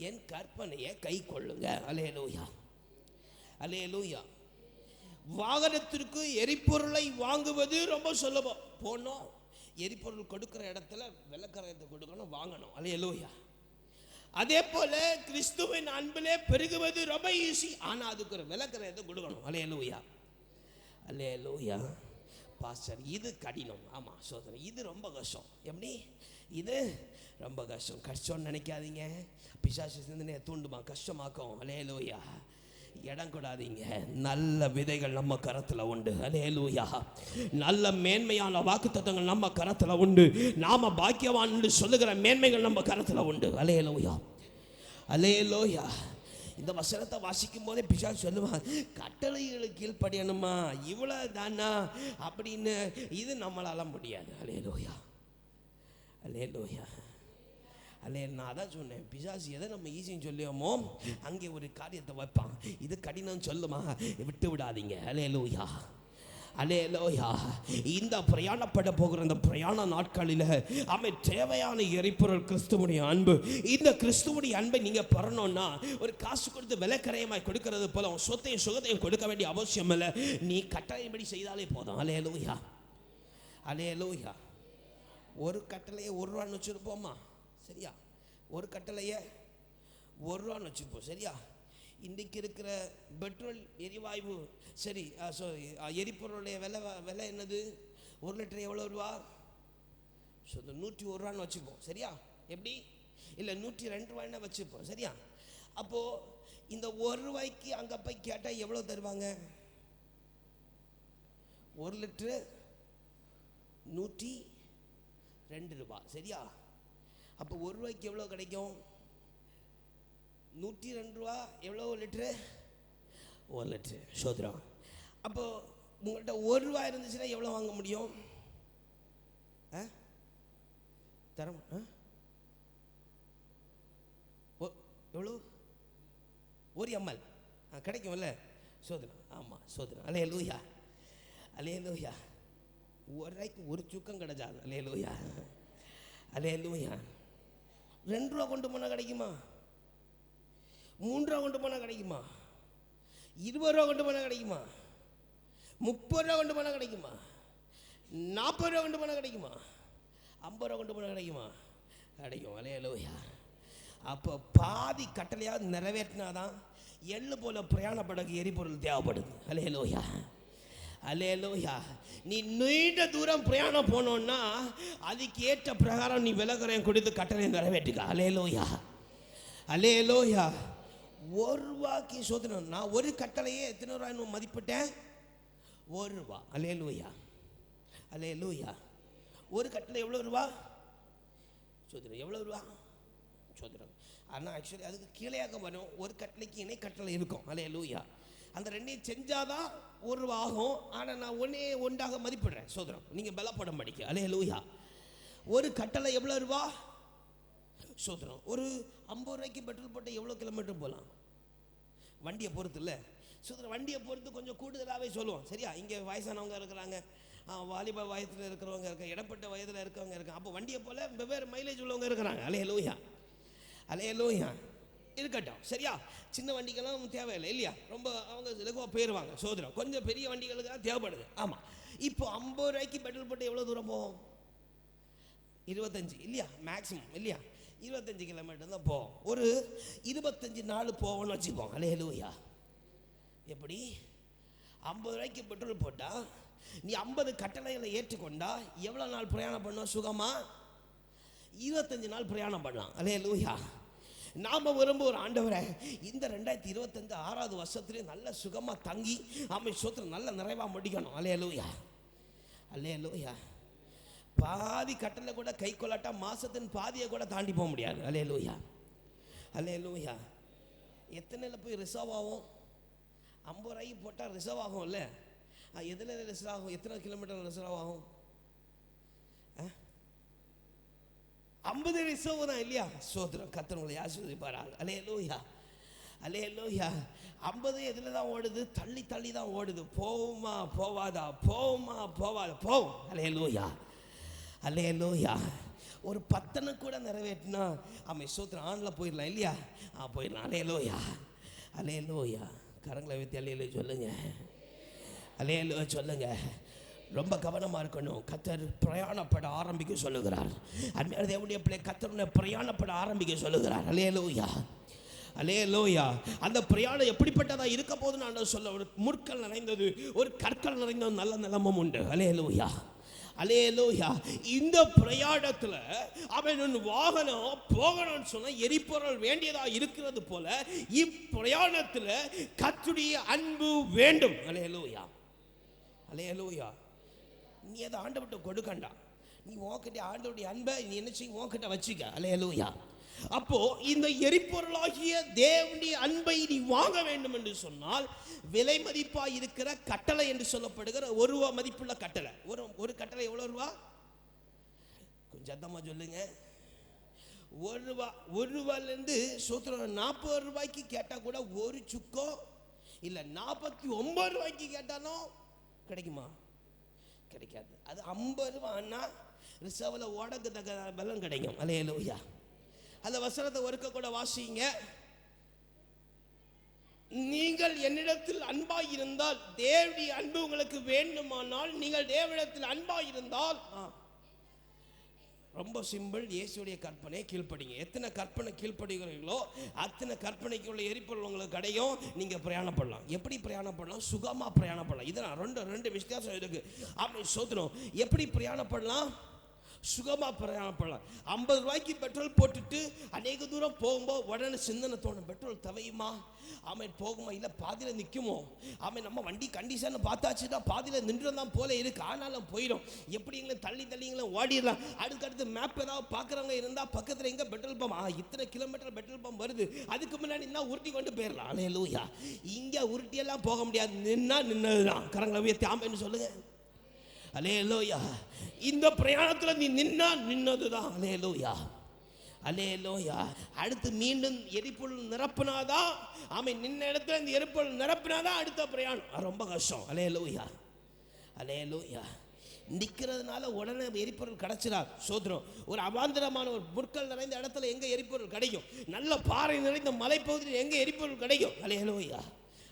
என் கற்பனையை கை கொள்ளுங்க. அல்லேலூயா, அல்லேலூயா. வாகனத்திற்கு எரிபொருளை வாங்குவது ரொம்ப சுலபம். போனோம், எரிபொருள் கொடுக்கிற இடத்துல விளக்கரத்தை கொடுக்கணும், வாங்கணும். அல்லேலூயா. அதே போல கிறிஸ்துவின் அன்பிலே பெருகுவது ரொம்ப ஈஸி. ஆனால் அதுக்கு ஒரு விளக்கரத்தை கொடுக்கணும். அல்லேலூயா, அல்லேலூயா. பாஸ்டர் இது கடினம். ஆமாம் சோதனை, இது ரொம்ப கஷ்டம். எப்படி? இது ரொம்ப கஷ்டம். கஷ்டம்னு நினைக்காதீங்க. பிசாசு சிந்தனையை தூண்டுமா, கஷ்டமாக்கும். அல்லேலூயா. இடம் கொடாதீங்க. நல்ல விதைகள் நம்ம கரத்தில் உண்டு. அல்லேலூயா. நல்ல மேன்மையான வாக்குத்தத்தங்கள் நம்ம கரத்தில் உண்டு. நாம பாக்கியவான் என்று சொல்லுகிற மேன்மைகள் நம்ம கரத்தில் உண்டு. அல்லேலூயா, அல்லேலூயா. இந்த வசனத்தை வாசிக்கும் போதே பிசாசு சொல்லுவான், கட்டளைகளுக்கு கீழ்ப்படியணுமா, இவ்வளோ தானா அப்படின்னு. இது நம்மளால முடியாது. அல்லேலூயா, அல்லேலூயா, அல்லே. நான் அதான் சொன்னேன், பிசாசு எதை நம்ம ஈஸின்னு சொல்லியோமோ அங்கே ஒரு காரியத்தை வைப்பான். இது கடினம் சொல்லுமா, விட்டு விடாதீங்க. அல்லேலூயா, அல்லேலூயா. இந்த பிரயாணப்பட போகிற இந்த பிரயாண நாட்களில் தேவையான எரிபொருள் கிறிஸ்துவுடைய அன்பு. இந்த கிறிஸ்துவுடைய அன்பை நீங்கள் பெறணும்னா ஒரு காசு கொடுத்து விலைக்கரையமாய் கொடுக்கறது போல உன் சொத்தையும் சுகத்தையும் கொடுக்க வேண்டிய அவசியம் இல்லை. நீ கட்டளைப்படி செய்தாலே போதும். அல்லேலூயா, அல்லேலூயா. ஒரு கட்டளையை 1 ரூபான்னு வச்சுருப்போம்மா, சரியா? ஒரு கட்டளையை 1 ரூபான்னு வச்சுருப்போம், சரியா? இன்றைக்கு இருக்கிற பெட்ரோல் எரிவாயு சரி எரிபொருளுடைய விலை என்னது? 1 லிட்டர் எவ்வளோ ரூபா? 101 ரூபான்னு வச்சுப்போம், சரியா? எப்படி இல்லை 102 ரூபாய்னா வச்சுப்போம், சரியா? அப்போது இந்த 1 ரூபாய்க்கு அங்கே போய் கேட்டால் எவ்வளோ தருவாங்க? 1 லிட்டரு 102 ரூபா, சரியா? அப்போ 1 ரூபாய்க்கு எவ்வளோ கிடைக்கும்? 102 ரூபா. எவ்வளோ லிட்ரு? 1 லிட்ரு. சோதரம். அப்போது உங்கள்கிட்ட 1 ரூபா இருந்துச்சுன்னா எவ்வளோ வாங்க முடியும்? தரம் எவ்வளோ? 1 ml கிடைக்கும்ல? சோதரம். ஆமாம், சோதரம். அல்லேலூயா, அல்லேலூயா. 1 ரூபாய்க்கு ஒரு சுக்கம் கிடைச்சாது. அல்லேலூயா, அல்லேலூயா. 2 ரூபா கொண்டு போனால் கிடைக்குமா? 3 ரூபா கொண்டு போனால் கிடைக்குமா? 20 ரூபா கொண்டு போனால் கிடைக்குமா? 30 ரூபா கொண்டு போனால் கிடைக்குமா? 40 ரூபா கொண்டு போனால் கிடைக்குமா? 50 ரூபா கொண்டு போனால் கிடைக்குமா? கிடைக்கும். அல்லேலூயா. அப்போ பாதி கட்டளையாவது நிறைவேற்றினாதான் எள்ளு போல பிரயாண படகு எரிபொருள் தேவைப்படுது. அல்லேலூயா, அல்லேலூயா. நீ நீண்ட தூரம் பிரயாணம் போனோன்னா அதுக்கு ஏற்ற பிரகாரம் நீ விலகுறையும் கொடுத்து கட்டளை நிறைவேற்றுக்க. அல்லேலூயா, அல்லேலூயா. 1 ரூபாய்க்கு சோதனம். நான் ஒரு கட்டளையே எத்தனை ரூபாய்னு மதிப்பிட்டேன்? 1 ரூபா. அல்லேலூயா, அல்லேலூயா. ஒரு கட்டளை எவ்வளோ ரூபா? சோதனம் எவ்வளோ ரூபா? சோதனம். ஆனால் ஆக்சுவலி அதுக்கு கீழேயாக வரும். ஒரு கட்டளைக்கு இணை கட்டளை இருக்கும். அல்லேலூயா. அந்த 2ஐயும் செஞ்சாதான் 1 ரூபா ஆகும். ஆனால் நான் ஒன்றாக மதிப்பிடுறேன். சோதனம் நீங்கள் பலப்படம் படிக்க. அல்லேலூயா. ஒரு கட்டளை எவ்வளோ ரூபா? சோதனம். ஒரு 50 ரூபாய்க்கு பெட்ரோல் போட்டால் எவ்வளோ கிலோமீட்டர் போகலாம்? வண்டியை பொறுத்து இல்லை சோதரம். வண்டியை பொறுத்து கொஞ்சம் கூடுதலாகவே சொல்லுவோம், சரியா? இங்கே வயசானவங்க இருக்கிறாங்க, வாலிப வயதில் இருக்கிறவங்க இருக்காங்க, இடப்பட்ட வயதில் இருக்கிறவங்க இருக்காங்க. அப்போ வண்டியை போல் வெவ்வேறு மைலேஜ் உள்ளவங்க இருக்கிறாங்க. அல்லேலூயா, அல்லேலூயா. இருக்கட்டும், சரியா? சின்ன வண்டிக்கெல்லாம் தேவையில்லை இல்லையா? ரொம்ப அவங்க இலகுவாக போயிடுவாங்க. சோதரம் கொஞ்சம் பெரிய வண்டிகளுக்கு தான் தேவைப்படுது. ஆமாம். இப்போ 50 ரூபாய்க்கு பெட்ரோல் போட்டு எவ்வளோ தூரம் போவோம்? 25 இல்லையா? மேக்ஸிமம் இல்லையா? 25 கிலோமீட்டர் தான் போவோம். ஒரு 25 நாள் போவோம்னு வச்சுப்போம். அல்லேலூயா. எப்படி? 50 ரூபாய்க்கு பெட்ரோல் போட்டால் நீ 50 கட்டளைகளை ஏற்றுக்கொண்டா எவ்வளோ நாள் பிரயாணம் பண்ணோம்? சுகமா 25 நாள் பிரயாணம் பண்ணலாம். அல்லேலூயா. நாம் விரும்ப ஒரு ஆண்டவரை இந்த 2025 6வது வருஷத்துலேயும் நல்ல சுகமாக தங்கி சோத்திரம் நல்ல நிறைவாக முடிக்கணும். அல்லேலூயா, அல்லேலூயா. பாதி கட்டளை கூட கை கொள்ளாட்டா மாசத்தின் பாதியை கூட தாண்டி போக முடியாது. அல்லேலூயா, அல்லேலூயா. எத்தனையில் போய் ரிசர்வ் ஆகும்? 50 ரூபாய்க்கு போட்டால் ரிசர்வ் ஆகும் இல்லை? எதில் ரிசர்வ் ஆகும்? எத்தனை கிலோமீட்டர் ரிசர்வ் ஆகும்? 50 ரிசர்வ் தான் இல்லையா? சோதரம் கர்த்தர் ஆசீர்வதிப்பாராங்க. அல்லேலூயா, அல்லேலூயா. 50 எதில் தான் ஓடுது? தள்ளி தள்ளி தான் ஓடுது. போவுமா போவாதா, போவுமா போவாதா, போவும். அல்லேலூயா, அல்லேலூயா. ஒரு 10 கூட நிறைவேற்றினா சோத்திரம் ஆணில் போயிடலாம் இல்லையா? போயிடலாம். அல்லேலூயா, அல்லேலூயா. கரங்களை வைத்து அல்லேலூயா சொல்லுங்க, அல்லேலூயா சொல்லுங்க. ரொம்ப கவனமாக இருக்கணும். கர்த்தர் பிரயாணப்பட ஆரம்பிக்க சொல்லுகிறார். அன்னைய தேவனுடைய பிள்ளை கர்த்தர் பிரயாணப்பட ஆரம்பிக்க சொல்லுகிறார். அல்லேலூயா, அல்லேலூயா. அந்த பிரயாணம் எப்படிப்பட்டதாக இருக்க போது நான் சொல்ல, ஒரு முற்கள் நிறைந்தது, ஒரு கற்கள் நிறைந்த நல்ல நிலமும் உண்டு. அல்லேலூயா, அல்லேலூயா. இந்த பிரயாணத்தில் அவன் வாகனம் போகணும்னு சொன்ன எரிபொருள் வேண்டியதா இருக்கிறது போல இப்பிரயாணத்தில் கர்த்தருடைய அன்பு வேண்டும். அல்லேலூயா, அல்லேலூயா. நீ அதை ஆண்டவர்கிட்ட கொடுக்கண்டா. நீ உன்கிட்ட ஆண்டவருடைய அன்பை நீ என்ன செய்ய உன்கிட்ட வச்சுக்க. அல்லேலூயா. அப்போ இந்த எரிபொருளாகிய தேவனுடைய அன்பை நீ வாங்க வேண்டும் என்று சொன்னால் விலை மதிப்பாக இருக்கிற கட்டளை என்று சொல்லப்படுகிற 1 ரூபா மதிப்புள்ள கட்டளை. ஒரு கட்டளை எவ்வளோ ரூபா? கொஞ்சம் சத்தமாக சொல்லுங்க. 1 ரூபா. 1 ரூபாயிலேருந்து சோத்திரம் 40 ரூபாய்க்கு கேட்டால் கூட ஒரு சுக்கோ இல்லை 49 ரூபாய்க்கு கேட்டாலும் கிடைக்குமா? கிடைக்காது. அது 50 ரூபான்னா ரிசர்வில் ஓடக்கு தக்க பலம் கிடைக்கும். அல்லேலூயா. அந்த வசனத்தை ஒருக்க கூட வாசிங்க. நீங்கள் என்னிடத்தில் அன்பாய் இருந்தால், தேவனுடைய அன்பு உங்களுக்கு வேண்டுமானால், நீங்கள் தேவனிடத்தில் அன்பாய் இருந்தால், ரொம்ப சிம்பிள். இயேசுடைய கற்பனை கீழ்ப்படிங்க. எத்தனை கற்பனை கீழ்ப்படுகிறீர்களோ அத்தனை கற்பனைக்கு உள்ள எரிபொருள் உங்களுக்கு கிடைக்கும். நீங்கள் பிரயாணப்படலாம். எப்படி பிரயாணப்படலாம்? சுகமாக பிரயாணப்படலாம். இதனால் ரெண்டு வித்தியாசம் இருக்கு. ஆமாம், சோதனம். எப்படி பிரயாணப்படலாம்? சுகமாக பிரயாணப்படலாம். 50 ரூபாய்க்கு பெட்ரோல் போட்டுட்டு அநேக தூரம் போகும்போது உடனே சிந்தனை தோணும், பெட்ரோல் தவையுமா? ஆமாம், போகுமா? இல்லை பாதியில் நிற்குமோ? ஆமாம், நம்ம வண்டி கண்டிஷனை பார்த்தாச்சுன்னா பாதியில் நின்றுதான் போல இருக்கு, ஆனாலும் போயிடும். எப்படிங்களே தள்ளிங்களும் ஓடிடலாம். அடுத்தடுத்து மேப் ஏதாவது பார்க்குறவங்க இருந்தால் பக்கத்தில் எங்கே பெட்ரோல் பம்ப், இத்தனை கிலோமீட்டர் பெட்ரோல் பம்ப் வருது, அதுக்கு முன்னாடி என்ன உருட்டி கொண்டு போயிடலாம். அல்லேலூயா. இங்கே உருட்டியெல்லாம் போக முடியாது. நின்னதுதான். கரங்களை உயர்த்தி ஆமென்னு சொல்லுங்க. அல்லேலூயா. இந்த பிரயாணத்தில் நீ நின்னதுதான். அல்லேலூயா, அல்லேலூயா. அடுத்து மீண்டும் எரிபொருள் நிரப்பினாதான், ஆமென், நின்ன இடத்துல இந்த எரிபொருள் நிரப்பினாதான் அடுத்த பிரயாணம். ரொம்ப கஷ்டம். அல்லேலூயா, அல்லேலூயா. நிற்கிறதுனால உடனே எரிபொருள் கிடைச்சிடாது. சோதரம். ஒரு அவாந்தரமான ஒரு முற்கள் நிறைந்த இடத்துல எங்கே எரிபொருள் கிடைக்கும்? நல்ல பாறை நிறைந்த மலைப்பகுதியில் எங்கே எரிபொருள் கிடைக்கும்? அல்லேலூயா.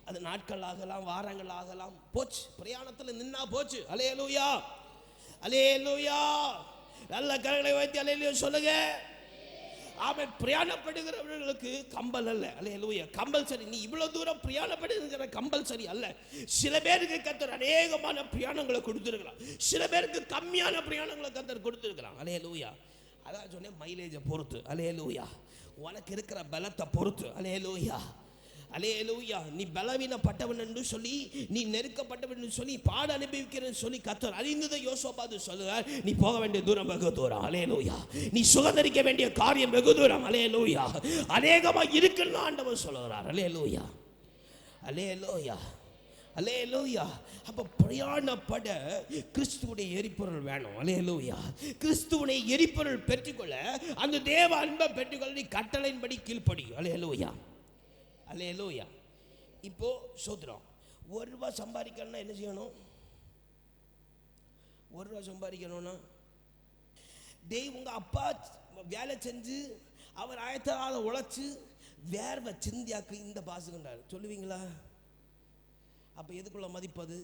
அது நாட்கள் ஆகலாம், வாரங்கள் ஆகலாம். போச்சு, பிரயாணத்தில் நின்னா போச்சு. அல்லேலூயா, அல்லேலூயா. நல்ல கரங்களை வைத்து அல்லேலூயா சொல்லுங்க. ஆமென். பிரயாணப்படுகிறவர்களுக்கு கம்பல் அல்ல. அல்லேலூயா. கம்பல் சரி. நீ இவ்வளவு தூரம் பிரயாணப்படுகிற கம்பல் சரி அல்ல. சில பேருக்கு கர்த்தர் அநேகமான பிரயாணங்களை கொடுத்துருக்கிறார். சில பேருக்கு கம்மியான பிரயாணங்களை கர்த்தர் கொடுத்துருக்கிறாங்க. அல்லேலூயா. அதான் சொன்னேன், மைலேஜை பொறுத்து. அல்லேலூயா. உனக்கு இருக்கிற பலத்தை பொறுத்து. அல்லேலூயா, அல்லேலூயா. நீ பலவீனப்பட்டவன் என்று சொல்லி, நீ நெருக்கப்பட்டவன் என்று சொல்லி, பாட அனுபவிக்கிறேன்னு சொல்லி கர்த்தர் அறிந்ததை யோசபாத்து சொல்லுவார். நீ போக வேண்டிய தூரம் வெகு தூரம். அல்லேலூயா. நீ சுகந்தரிக்க வேண்டிய காரியம் வெகு தூரம். அல்லேலூயா. அநேகமாக இருக்குன்னு ஆண்டவர் சொல்லுகிறார். அல்லேலூயா, அல்லேலூயா, அல்லேலூயா. அப்ப பிரயாணப்பட கிறிஸ்துவுடைய எரிபொருள் வேணும். அல்லேலூயா. கிறிஸ்துவுடைய எரிபொருள் பெற்றுக்கொள்ள, அந்த தேவ அன்பை பெற்றுக்கொள்ள நீ கட்டளையின்படி கீழ்ப்படி. அல்லேலூயா, அல்லேலூயா. இப்போ சோதரம். 1 ரூபா சம்பாதிக்கணும்னா என்ன செய்யணும்? 1 ரூபா சம்பாதிக்கணும்னா உங்க அப்பா வேலை செஞ்சு அவர் ஆயத்தராக உழைச்சு வேர்வை சிந்தியாக்கு இந்த பாசுகின்றார் சொல்லுவீங்களா? அப்ப எதுக்குள்ள மதிப்பது?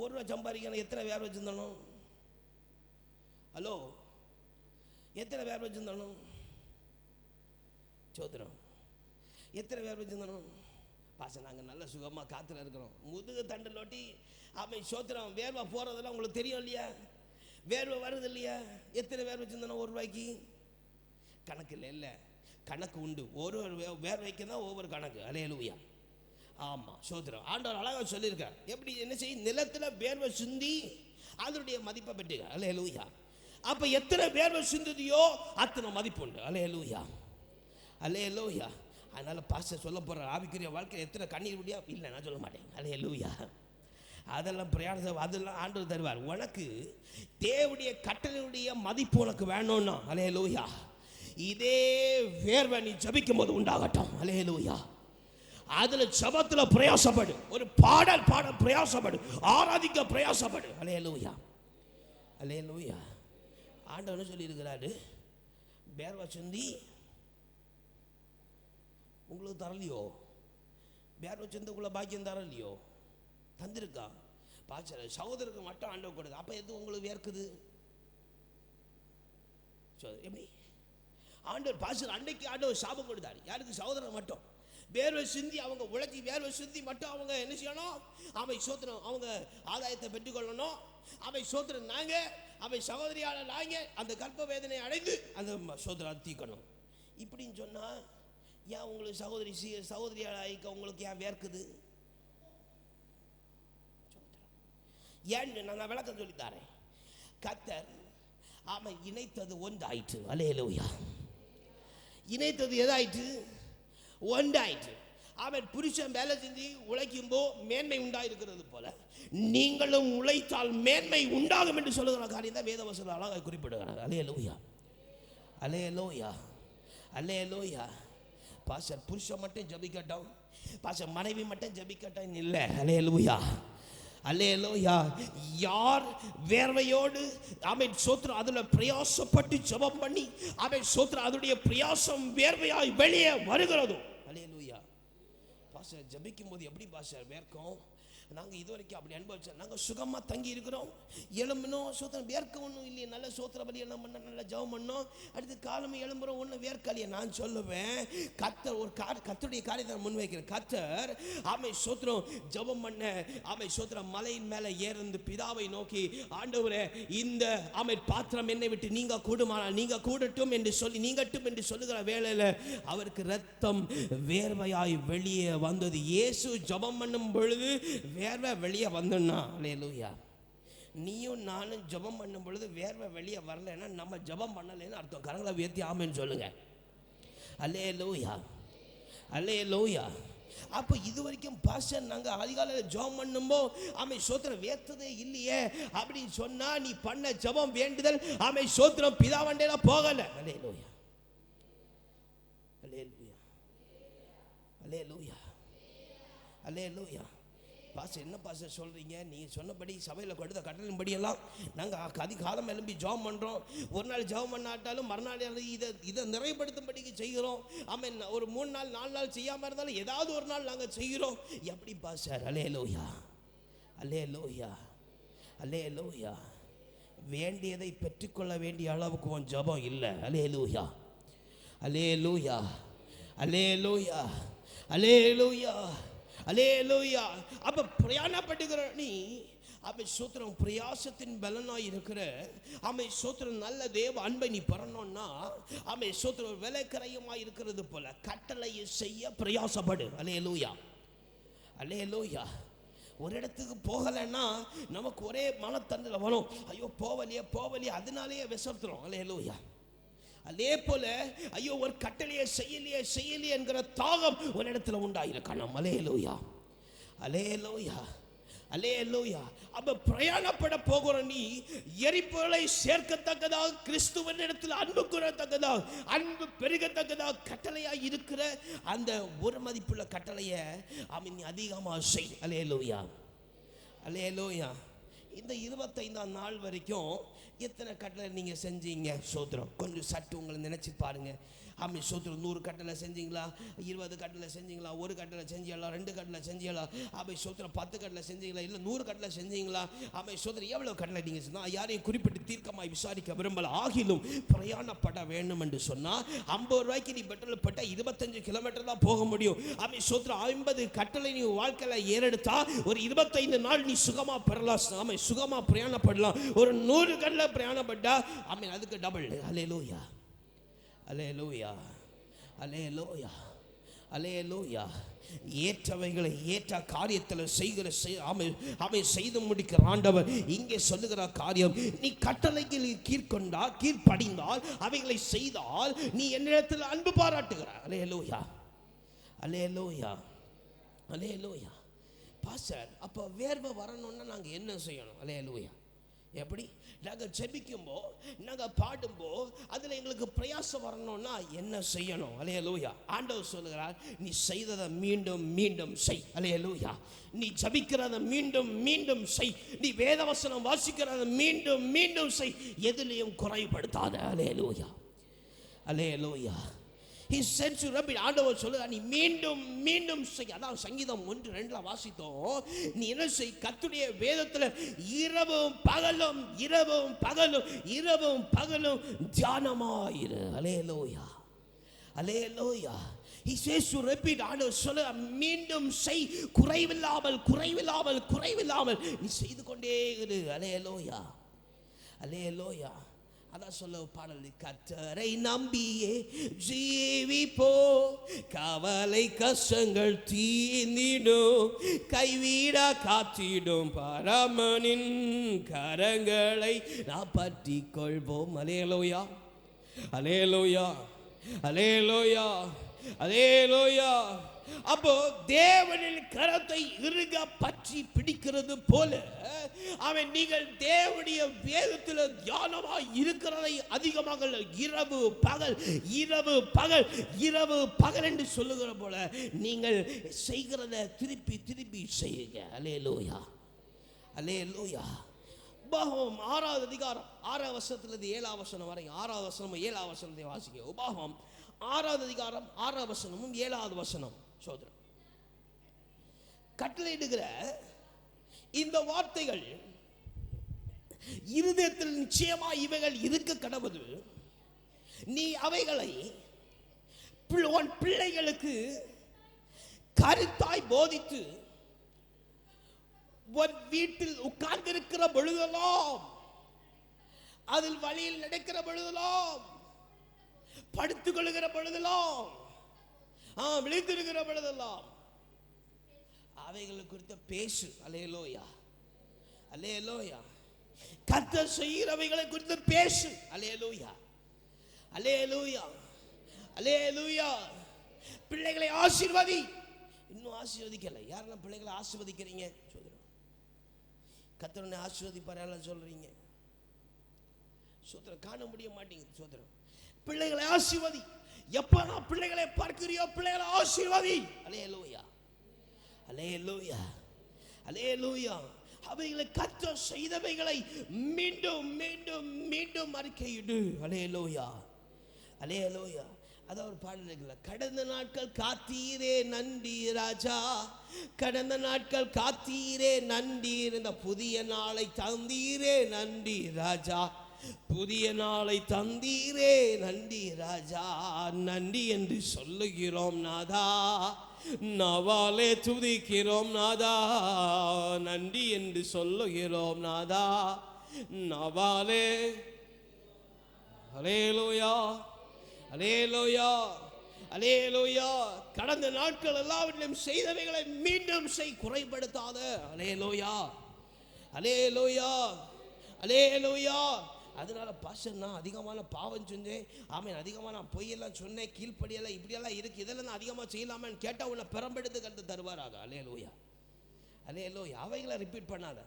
1 ரூபா சம்பாதிக்கணும். எத்தனை வேர்வை சிந்தணும்? ஹலோ, எத்தனை வேர்வை சிந்தணும்? சோதரம். எத்தனை பேர் வச்சுருந்தோம்? பாச நாங்கள் நல்ல சுகமாக காற்றுல இருக்கிறோம். முதுகு தண்டில் ஒட்டி அவன் சோத்திரம் வேர்வை போகிறதெல்லாம் உங்களுக்கு தெரியும் இல்லையா? வேர்வை வருது இல்லையா? எத்தனை பேர் வச்சுருந்தோம்? 1 ரூபாய்க்கு கணக்கு இல்லை. கணக்கு உண்டு. ஒரு வேர்வைக்கு தான் ஒவ்வொரு கணக்கு. அல்லேலூயா. ஆமாம், சோத்திரம். ஆண்டவர் அழகாக சொல்லியிருக்கார். எப்படி என்ன செய்யும்? நிலத்தில் வேர்வை சிந்தி அதனுடைய மதிப்பை பெற்றுக்க. அல்லேலூயா. அப்போ எத்தனை வேர்வை சிந்துதியோ அத்தனை மதிப்பு உண்டு. அல்லேலூயா, அல்லேலூயா. அதனால் பாஸ்டர் சொல்ல போகிற ஆவிக்குரிய வாழ்க்கையில் எத்தனை கண்ணீர் முடியா? இல்லை, நான் சொல்ல மாட்டேன். அல்லேலூயா. அதெல்லாம் பிரயாணம், அதெல்லாம் ஆண்டவர் தருவார். உனக்கு தேவனுடைய கட்டளையுடைய மதிப்பு உனக்கு வேணும்னா, அல்லேலூயா, இதே வேர்வை நீ ஜபிக்கும் போது உண்டாகட்டும். அல்லேலூயா. அதில் ஜபத்தில் பிரயாசப்படு. ஒரு பாடல் பாட பிரயாசப்படு. ஆராதிக்க பிரயாசப்படு. அல்லேலூயா, அல்லேலூயா. ஆண்டவன் சொல்லியிருக்கிறாரு, வேர்வை சிந்தி உங்களுக்கு தரலையோ? வேர்வை சிந்தக்குள்ள பாக்கியம் தரலையோ? தந்திருக்கா? பாச்சல சகோதரருக்கு மட்டும் ஆண்டவர் கொடுது. அப்போ எது உங்களுக்கு வேர்க்குது? எப்படி ஆண்டவர் பாஸ்டர் அன்னைக்கு ஆண்டவர் சாபம் கொடுத்தாரு. யாருக்கு? சகோதரர் மட்டும். வேர்வை சிந்தி அவங்க உழைச்சி வேர்வை சிந்தி மட்டும் அவங்க என்ன செய்யணும்? அவை சோத்திரம், அவங்க ஆதாயத்தை பெற்றுக்கொள்ளணும். அவை சோத்திரம் நாங்கள், அவை சகோதரியால் நாங்கள் அந்த கற்ப வேதனை அடைந்து அந்த சோத்திரம் தீக்கணும். இப்படின்னு சொன்னால் ஏன் உங்களுக்கு சகோதரியால் ஆயிக்க உங்களுக்கு ஏன் வேர்க்குது? ஏன்னு நான் விளக்கம் சொல்லித்தாரேன். கர்த்தர் அவன் இணைத்தது ஒன்றாயிற்று. அல்லேலூயா. இணைத்தது எதாயிற்று? ஒன்றாயிற்று. அவன் புருஷன் வேலை செஞ்சு உழைக்கும்போ மேன்மை உண்டாயிருக்கிறது போல நீங்களும் உழைத்தால் மேன்மை உண்டாகும் என்று சொல்லுகிற காரியம் தான் வேதவசனம் அழகாக குறிப்பிடுகிறார். அல்லேலூயா, அல்லேலூயா, அல்லேலூயா. பாஸ்டர் புருஷன் மட்டும் ஜபிக்கட்டும், பாஸ்டர் மனைவி மட்டும் ஜபிக்கட்டும் இல்லை. அல்லேலூயா, அல்லேலூயா. யார் வேர்வையோடு அவன் சோத்திரம் அதில் பிரயாசப்பட்டு ஜபம் பண்ணி அவன் சோத்திரம் அதனுடைய பிரயாசம் வேர்வையாய் வெளியே வருகிறதோ, அல்லேலூயா. பாஸ்டர் ஜபிக்கும் போது எப்படி பாஸ்டர் வேர்க்கும்? நாங்கள் இது வரைக்கும் அப்படி அனுபவிச்சோம். நாங்கள் சுகமாக தங்கி இருக்கிறோம், எழும்பணும், சோத்திரம் வேர்க்க ஒன்றும் இல்லையே, நல்ல சோத்திர பலி எல்லாம் பண்ண, நல்ல ஜெபம் பண்ணோம், அடுத்து காலமே எழும்புறோம், ஒன்றும் வேர்க்காலியே. நான் சொல்லுவேன், கர்த்தர் ஒரு கர்த்தருடைய காரியத்தை முன்வைக்கிறேன். கர்த்தர் ஆமை சோத்திரம் ஜெபம் பண்ண, ஆமை சோத்திரம் மலையின் மேலே ஏறிந்து பிதாவை நோக்கி, ஆண்டவரே இந்த ஆமை பாத்திரம் என்னை விட்டு நீங்க கூடுமானால் நீங்க கூடட்டும் என்று சொல்லி, நீங்கட்டும் என்று சொல்லுகிற வேளையில் அவருக்கு ரத்தம் வேர்வையாய் வெளியே வந்தது. இயேசு ஜெபம் பண்ணும் பொழுது வேர்வை வெளியே வந்தோன்னா, அல்லேலூயா, நீயும் நானும் ஜெபம் பண்ணும் பொழுது வேர்வை வெளியே வரலைன்னா நம்ம ஜெபம் பண்ணலைன்னு அர்த்தம். கரங்களை உயர்த்தி ஆமென்னு சொல்லுங்க. அல்லேலூயா, அல்லேலூயா. அப்போ இது வரைக்கும் பாஸ்டர் நாங்கள் அதிகாலையில் ஜெபம் பண்ணும்போ ஆமை சோத்திரம் வேர்த்ததே இல்லையே அப்படின்னு சொன்னா, நீ பண்ண ஜெபம் வேண்டுதல் ஆமை சோத்திரம் பிதாவண்டையில போகலை. அல்லேலூயா, அல்லேலூயா, அல்லேலூயா, அல்லேலூயா. பாஸ்டர் என்ன பாஸ்டர் சொல்கிறீங்க? நீங்கள் சொன்னபடி சபையில் கொடுத்த கட்டளின்படியெல்லாம் நாங்கள் அதிகாலம் எழும்பி ஜெபம் பண்ணுறோம். ஒரு நாள் ஜெபம் பண்ணாட்டாலும் மறுநாள் இதை நிறைவுபடுத்தும்படிக்கு செய்கிறோம். ஆமாம், ஒரு 3 நாள் 4 நாள் செய்யாமல் இருந்தாலும் ஏதாவது ஒரு நாள் நாங்கள் செய்கிறோம். எப்படி பாஸ்டர்? அல்லேலூயா, அல்லேலூயா, அல்லேலூயா. வேண்டியதை பெற்றுக்கொள்ள வேண்டிய அளவுக்கு உன் ஜெபம் இல்லை. அல்லேலூயா, அல்லேலூயா, அல்லேலூயா, அல்லேலூயா, அல்லேலூயா. அப்ப பிரயாணப்படுகிற நீ அவை சோத்திரம் பிரயாசத்தின் பலனாய் இருக்கிற அவை சோத்திரம் நல்ல தேவ அன்பை நீ பெறணும்னா அவை சோத்திரம் விலைக்கரையுமாய் இருக்கிறது போல கட்டளையை செய்ய பிரயாசப்படு. அல்லேலூயா, அல்லேலூயா. ஒரு இடத்துக்கு போகலைன்னா நமக்கு ஒரே மனத்தண்டில் வரும், ஐயோ போவலியே, அதனாலேயே விசர்த்துறோம். அல்லேலூயா. அதே போல ஐயோ ஒரு கட்டளையை செய்யலையே என்கிற தாகம் ஒரு இடத்துல உண்டாயிருக்கணும். அல்லேலூயா, அல்லேலூயா, அல்லேலூயா. அப்ப பிரயாணப்பட போகிற நீ எரிப்புகளை சேர்க்கத்தக்கதாக, கிறிஸ்துவின் இடத்தில் அன்பு கூறத்தக்கதாக, அன்பு பெருகத்தக்கதாக கட்டளையாக இருக்கிற அந்த ஒரு மதிப்புள்ள கட்டளையை நீ அதிகமாக செய். அல்லேலூயா, அல்லேலூயா. இந்த 25ஆம் நாள் வரைக்கும் எத்தனை கட்டளை நீங்கள் செஞ்சீங்க? சோத்திரம் கொஞ்சம் சட்டு உங்களை நினச்சி பாருங்க. ஆமாம், சோத்திரம் 100 கட்டளை செஞ்சீங்களா? 20 கட்டளை செஞ்சீங்களா? 1 கட்டளை செஞ்சீங்களா? 2 கட்டளை செஞ்சீங்களா? ஆமாம், சோத்திரம் 10 கட்டளை செஞ்சீங்களா? இல்லை 100 கட்டளை செஞ்சீங்களா? ஆமாம், சோத்திரம் எவ்வளோ கட்டளை நீங்கள் சொன்னால் யாரையும் குறிப்பிட்டு தீர்க்கமாக விசாரிக்க விரும்பல. ஆகிலும் பிரயாணப்பட வேண்டும் என்று சொன்னால் 50 ரூபாய்க்கு நீ பெட்ரோல் போட்டால் 25 கிலோமீட்டர் தான் போக முடியும். ஆமாம், சோத்திரம் 50 கட்டளை நீ வாழ்க்கையில் ஏறெடுத்தா ஒரு 25 நாள் நீ சுகமாக பெறலாம். ஆமாம், சுகமாக பிரயாணப்படலாம். ஒரு 100 கட்டளை பிரயாணப்பட்டா ஆமாம், அதுக்கு டபுள். அல்லேலூயா, அல்லேலூயா, அல்லேலூயா, அல்லேலூயா. ஏற்றவைகளை ஏற்ற காரியத்தில் செய்கிற அவை செய்து முடிக்கிற ஆண்டவர் இங்கே சொல்லுகிற காரியம், நீ கட்டளைக்கு கீழ்ப்படிந்தால் அவைகளை செய்தால் நீ என்னிடத்தில் அன்பு பாராட்டுகிறார். அல்லேலூயா, அல்லேலூயா, அல்லேலூயா. பாஸ்டர் அப்போ வேர்வை வரணும்னா நாங்கள் என்ன செய்யணும்? அல்லேலூயா. எப்படி? நாங்கள் ஜெபிக்கும்போ நாங்கள் பாடும்போ அதில் எங்களுக்கு பிரயாசம் வரணும்னா என்ன செய்யணும்? அல்லேலூயா. ஆண்டவர் சொல்லுகிறார், நீ செய்ததை மீண்டும் மீண்டும் செய். அல்லேலூயா. நீ ஜெபிக்கிறத மீண்டும் மீண்டும் செய். நீ வேதவசனம் வாசிக்கிறத மீண்டும் மீண்டும் செய். எதிலையும் குறைபடுத்தாத. அல்லேலூயா, அல்லேலூயா. He said to Rabbi, ஆண்டவர் சொல்லுகிறார், நீ மீண்டும் மீண்டும் செய். அதான் சங்கீதம் 1:2 வாசித்தோம். நீ என்ன செய்? கர்த்தருடைய வேதத்தில் இரவும் பகலும் இரவும் பகலும் இரவும் பகலும் தியானமாயிரு. அல்லேலூயா, அல்லேலூயா. He says to repeat, ஆண்டவர் சொல்லுகிறார், மீண்டும் செய். குறைவில்லாமல் குறைவில்லாமல் குறைவில்லாமல் நீ செய்து கொண்டே இரு. அல்லேலூயா, அல்லேலூயா. அதான் சொல்ல பாடல், கர்த்தரை நம்பியே ஜீவிப்போ, கவலை கஷ்டங்கள் தீர்ந்திடும், கைவிடா காத்திடும் பரமனின் கரங்களை நாம் பற்றி கொள்வோம். அல்லேலூயா, அல்லேலூயா, அல்லேலூயா, அல்லேலூயா. அப்போ தேவனின் கரத்தை இறுக பற்றி பிடிக்கிறது போல அவன் நீங்கள் தேவனுடைய வேதத்தில் தியானமாய் இருக்கிறதை அதிகமாக இரவு பகல் இரவு பகல் இரவு பகல் என்று சொல்லுகிற போல நீங்கள் செய்கிறத திருப்பி திருப்பி செய்யுங்க. அல்லேலூயா, அல்லேலூயா. உபாகமம் 6வது அதிகாரம் 6வது வசனத்திலிருந்து 7வது வசனம் வரை, 6வது வசனமும் 7வது வசனத்தை வாசிக்க. உபாகமம் 6வது அதிகாரம் 6வது வசனமும் 7வது வசனம். சோதரன் கட்டளையிடுகிற இந்த வார்த்தைகள் இருதயத்தில் நிச்சயமா இவைகள் இருக்க கடவுது. நீ அவைகளை உன் பிள்ளைகளுக்கு கருத்தாய் போதித்து உன் வீட்டில் உட்கார்ந்திருக்கிற பொழுதெல்லாம், அதில் வழியில் நடக்கிற பொழுதெல்லாம், படுத்துக் கொள்ளுகிற பொழுதெல்லாம், விழித்திருக்கிற பொழுதெல்லாம் அவைகள் குறித்து பேசு. அல்லேலூயா, அல்லேலூயா. கர்த்தர் செய்கிறவைகளை குறித்து பேசு. அல்லேலூயா, அல்லேலூயா, அல்லேலூயா. பிள்ளைகளை ஆசீர்வதி. இன்னும் ஆசீர்வதிக்கல. யாரெல்லாம் பிள்ளைகளை ஆசீர்வதிக்கிறீங்க? கர்த்தர் ஆசீர்வதிப்பார் யாரெல்லாம் சொல்றீங்க? சோதரம் காண முடிய மாட்டேங்குது. சோதரம் பிள்ளைகளை ஆசீர்வதி. எப்ப நான் பிள்ளைகளை பார்க்கிறியோ பிள்ளைகளை ஆசீர்வதி. அல்லேலூயா, அல்லேலூயா, அல்லேலூயா. அவைகளை கர்த்தர் செய்தவைகளை மீண்டும் மீண்டும் மீண்டும் அறிக்கையிடு. அல்லேலூயா, அல்லேலூயா. அதான் ஒரு பாடல் இருக்குல்ல, கடந்த நாட்கள் காத்தீரே நன்றி ராஜா, கடந்த நாட்கள் காத்தீரே நன்றி, இந்த புதிய நாளை தந்தீரே நன்றி ராஜா, புதிய நாளை தந்தீரே நன்றி ராஜா, நன்றி என்று சொல்லுகிறோம் நாதா, நாவாலே துதிக்கிறோம் நாதா, நன்றி என்று சொல்லுகிறோம் நாதா, நாவாலே. அல்லேலூயா, அல்லேலூயா, அல்லேலூயா. கடந்த நாட்கள் எல்லாவற்றிலும் செய்தவைகளை மீண்டும் செய், குறைபடுத்தாத. அல்லேலூயா, அல்லேலூயா, அல்லேலூயா. அதனால பாஸ்டர் நான் அதிகமான பாவம் செஞ்சேன், ஆமேன், அதிகமாக நான் பொய்யெல்லாம் சொன்னேன், கீழ்ப்படியெல்லாம் இப்படியெல்லாம் இருக்கு, இதெல்லாம் நான் அதிகமாக செய்யலாமான்னு கேட்டால் உன்னை பெரம்பெடுத்து கருத்து தருவாராக. அல்லேலூயா, அல்லேலூயா. அவைகளை ரிப்பீட் பண்ணாத,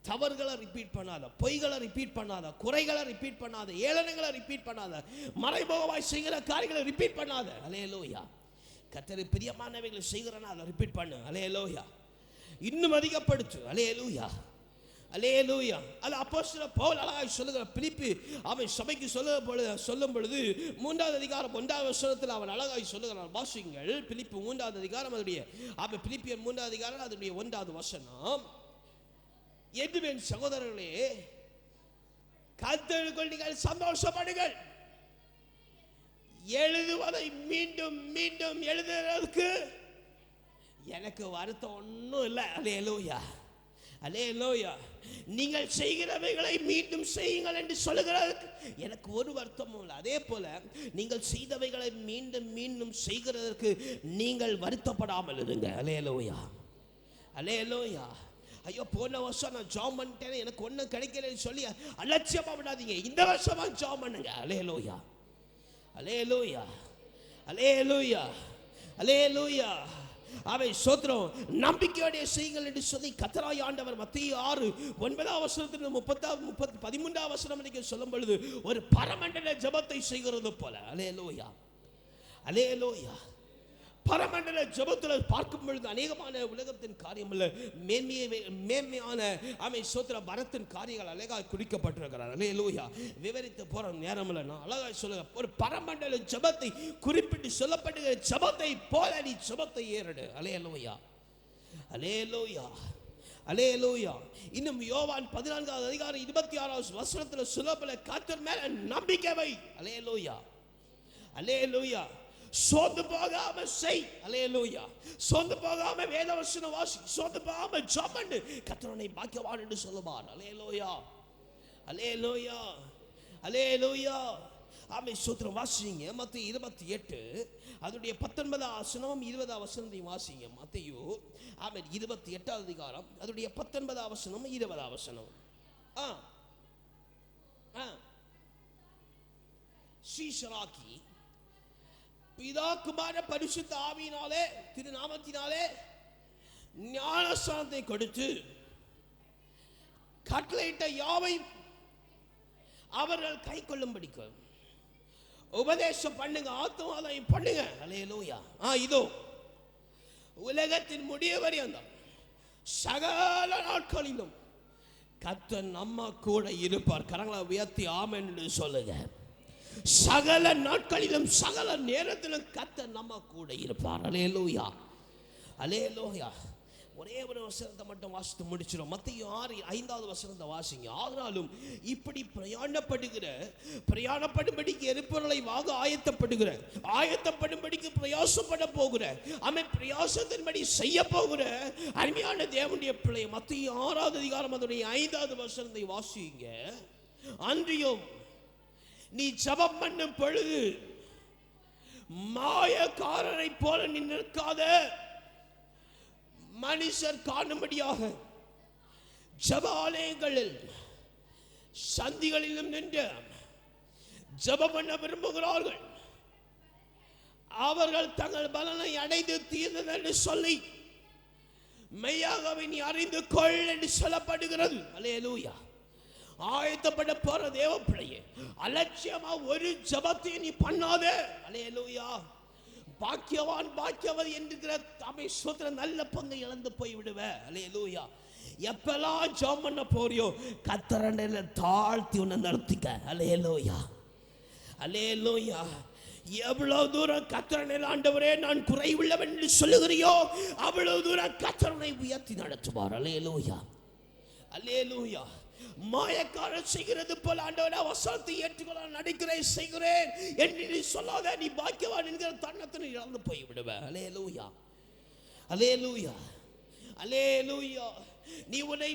தவறுகளை ரிப்பீட் பண்ணாத, பொய்களை ரிப்பீட் பண்ணாத, குறைகளை ரிப்பீட் பண்ணாத, ஏளனங்களை ரிப்பீட் பண்ணாத, மறைமுகமாய் செய்கிற காரியங்களை ரிப்பீட் பண்ணாத. அல்லேலூயா. கர்த்தருக்கு பிரியமானவைகளை செய்கிறனா அதை ரிப்பீட் பண்ணு. அல்லேலூயா. இன்னும் அதிகப்படுத்து. அல்லேலூயா, அல்லேலூயா. அது அப்போஸ்தலர் பவுல் அழகாய் சொல்லுகிற பிலிப்பி அவன் சபைக்கு சொல்லும் பொழுது 3வது அதிகாரம் 1வது வசனத்தில் அவன் அழகாய் சொல்லுகிறான். வாசிங்கள், பிலிப்பி 3வது அதிகாரம், அதனுடைய பிலிப்பியர் 3வது அதிகாரம், அதனுடைய 1வது வசனம். என் சகோதரர்களே, கர்த்தருக்குள் நீங்கள் சந்தோஷப்படுங்கள். எழுதுவதை மீண்டும் மீண்டும் எழுதுறதுக்கு எனக்கு வருத்தம் ஒன்றும் இல்லை. அல்லேலூயா, அல்லேலூயா. நீங்கள் செய்கிறவைகளை மீண்டும் செய்யுங்கள் என்று சொல்லுகிறதுக்கு எனக்கு ஒரு வருத்தமும் இல்லை. அதே போல நீங்கள் செய்தவைகளை மீண்டும் மீண்டும் செய்கிறதற்கு நீங்கள் வருத்தப்படாமல் இருங்க. அல்லேலூயா, அல்லேலூயா. ஐயோ, போன வருஷம் நான் ஜாம் பண்ணிட்டேன், எனக்கு ஒன்றும் கிடைக்கலன்னு சொல்லி அலட்சியமா விடாதீங்க. இந்த வருஷமா ஜாம் பண்ணுங்க. அல்லேலூயா, அல்லேலூயா, அல்லேலூயா, அல்லேலூயா. அவை சோத்திரம். நம்பிக்கையோடைய செய்யுங்கள் என்று சொல்லி கர்த்தராகிய ஆண்டவர் மத்தேயு 6:9 வசனத்திலிருந்து 13வது வசனம் வரைக்கும் சொல்லும் பொழுது ஒரு பரமண்டல ஜெபத்தை செய்கிறது போல. அல்லேலூயா, அல்லேலூயா. பரமண்டல ஜெபத்தில் பார்க்கும் பொழுது அநேகமான உலகத்தின் காரியம் அல்ல, மேன்மையான அமை சோத்திர வரத்தின் காரியங்கள் அழகாக குறிக்கப்பட்டிருக்கிறார். அல்லேலூயா. விவரித்து போற நேரம் இல்லை, நான் அழகாக சொல்லுங்க. ஒரு பரமண்டல ஜெபத்தை குறிப்பிட்டு சொல்லப்படுகிற ஜெபத்தை போல நீ ஜெபத்தை ஏறிடு. அல்லேலூயா, அல்லேலூயா, அல்லேலூயா. இன்னும் யோவான் 14வது அதிகாரம் 26வது வசனத்தில் சொல்லப்பட கர்த்தர் மேல நம்பிக்கை வை. அல்லேலூயா, அல்லேலூயா. சோர்ந்து போகாம செய். அல்லேலூயா. சோர்ந்து போகாம வேதவசனம் வாசி, சோர்ந்து போகாம ஜெபம் பண்ணு. கர்த்தர் உன்னை பாக்கியவான் என்று சொல்லுவார். அல்லேலூயா, அல்லேலூயா, அல்லேலூயா. ஆமென். சோத்திரம். வாசிங்க மத்தேயு 28 அதனுடைய 19வது வசனம் 20வது வசனத்தையும் வாசிங்க. மத்தேயு ஆமென் 28வது அதிகாரம் அதனுடைய 19வது வசனம் 20வது வசனம். சீஷராக்கி பிதா குமார பரிசுத்த ஆவியினாலே திருநாமத்தினாலே ஞானஸ்நானத்தை கொடுத்து கட்டளையிட்ட யாவையும் அவர்கள் கை கொள்ளும்படிக்கு உபதேசம் பண்ணுங்க, ஆத்துமாதாயம் பண்ணுங்க. அல்லேலூயா. இதோ உலகத்தின் முடிய வரையும் சகல நாட்களிலும் கர்த்தர் நம்ம கூட இருப்பார். கரங்களை உயர்த்தி ஆமென் என்று சொல்லுங்க. சகல நாட்களிலும் சகல நேரத்திலும் கர்த்தர் நம்ம கூட இருப்பார். அல்லேலூயா, அல்லேலூயா. ஒரே ஒரு வசனத்தை மட்டும் வாசித்து முடிச்சிடும். மத்தேயு 6:5 வசனத்தை வாசிங்க. ஆனாலும் இப்படி பிரயாணப்படும்படிக்கு எரிபொருளை வாங்க ஆயத்தப்படும்படிக்கு பிரயாசப்பட போகிற பிரயாசத்தின்படி செய்ய போகிற அருமையான தேவனுடைய பிள்ளை, மத்தேயு 6வது அதிகாரம் அதனுடைய 5வது வசனத்தை வாசிங்க. அன்றியும் நீ ஜெபம் பண்ணும் பொழுது மாயக்காரரை போல நீ நிற்காத, மனுஷர் காணும்படியாக ஜெப ஆலயங்களில் சந்திகளிலும் நின்று ஜெபம் பண்ண விரும்புகிறார்கள். அவர்கள் தங்கள் பலனை அடைந்து தீர்ந்தது என்று சொல்லி மெய்யாகவே நீ அறிந்து கொள் என்று சொல்லப்படுகிறது. அல்லேலூயா. ஆயத்தப்பட போற தேவ பிள்ளையே, அலட்சியமா ஒரு ஜெபத்தையும் நீ பண்ணாத. அல்லேலூயா. பாக்கியவான் பாக்கியவதி என்கிற அமை சோத்திர நல்ல பங்கை இழந்து போய் விடுவ. அல்லேலூயா. எப்பெல்லாம் ஜெபம் பண்ண போறியோ கர்த்தரண்டையில தாழ்த்தி உன்னை நடத்திக்க. அல்லேலூயா. அல்லேலூயா. எவ்வளவு தூரம் கர்த்தரண்டையில ஆண்டவரே நான் குறைவுள்ளவன் என்று சொல்லுகிறியோ அவ்வளவு தூரம் கர்த்தரனை உயர்த்தி நடத்துவார். அல்லேலூயா. அல்லேலூயா. மாயக்காரர் செய்கிறது போல ஆண்டவரே வசனத்தை ஏற்றுக்கொள்ள நடிக்கிறேன் செய்கிறேன் என்று நீ சொல்லாத. நீ பாக்கியவான் என்கிற தன்னத்தை இழந்து போய் விடுவ. அல்லேலூயா. அல்லேலூயா. அல்லேலூயா. நீ உன்னை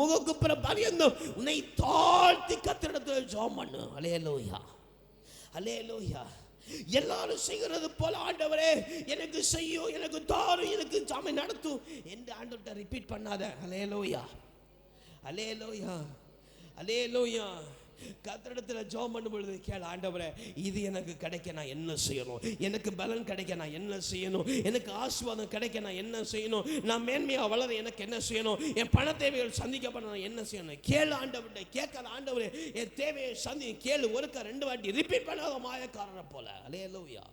முகக்குப்புற பரியந்தம் உன்னை தாழ்த்தி கர்த்தரிடத்தில் ஜெபம் பண்ணு. அல்லேலூயா. அல்லேலூயா. எல்லாரும் செய்கிறது போல ஆண்டவரே எனக்கு செய்யும், எனக்கு தாரும், எனக்கு சாமி நடத்தும் என்று ஆண்டவர்கிட்ட ரிப்பீட் பண்ணாத. அல்லேலூயா. அல்லேலூயா. அல்லேலூயா. கர்த்தரிடத்தில் ஜெபம் பண்ணும் பொழுது கேள, ஆண்டவரே இது எனக்கு கிடைக்க நான் என்ன செய்யணும், எனக்கு பலன் கிடைக்க நான் என்ன செய்யணும், எனக்கு ஆசீர்வாதம் கிடைக்க நான் என்ன செய்யணும், நான் மேன்மையா வளர எனக்கு என்ன செய்யணும், என் பண தேவைகள் சந்திக்கப்பட நான் என்ன செய்யணும். கேளு ஆண்டவர்கிட்ட. கேட்காத ஆண்டவரே என் தேவையை சந்தி கேளு. ஒருக்கா 2 வாட்டி ரிப்பீட் பண்ணாத மாயக்காரரை போல. அல்லேலூயா.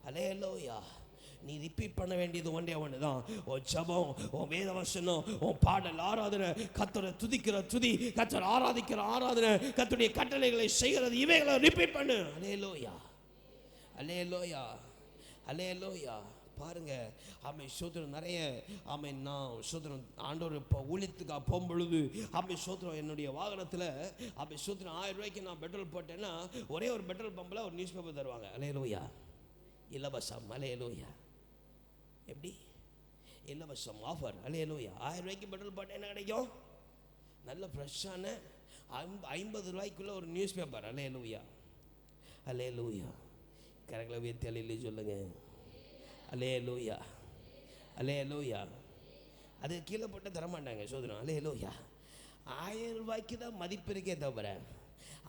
அல்லேலூயா. நீ ரிப்பீட் பண்ண வேண்டியது ஒன்று தான். உன் ஜெபம், உன் வேத வசனம், உன் பாடல், ஆராதனை, கர்த்தரை துதிக்கிற துதி, கர்த்தரை ஆராதிக்கிற ஆராதனை, கர்த்தருடைய கட்டளைகளை செய்கிறது, இவைகளை ரிப்பீட் பண்ணு. அல்லேலூயா. அல்லேலூயா. அல்லேலூயா. பாருங்க ஆமை சோத்திரம் நிறைய நான் சோத்திரம் ஆண்டவர் இப்போ ஊழியத்துக்காக போகும்பொழுது சோத்திரம் என்னுடைய வாகனத்தில் சோத்திரம் 1000 ரூபாய்க்கு நான் பெட்ரோல் போட்டேன்னா ஒரே ஒரு பெட்ரோல் பம்பில் ஒரு நியூஸ் பேப்பர் தருவாங்க. அல்லேலூயா. இலவசம். அல்லேலூயா. எப்படி இலவசம் ஆஃபர். அல்லேலூயா. 1000 ரூபாய்க்கு பெட்ரோல் போட்டால் என்ன கிடைக்கும்? நல்ல ஃப்ரெஷ்ஷான 50 ரூபாய்க்குள்ள ஒரு நியூஸ் பேப்பர். அல்லேலூயா. அல்லேலூயா. கரங்களை உயர்த்தி அல்லேலூயா சொல்லுங்க. அல்லேலூயா. அல்லேலூயா. அது கீழே போட்டு தரமாட்டாங்க சோதனம். அல்லேலூயா. 1000 ரூபாய்க்கு தான் மதிப்பு இருக்கே தவிர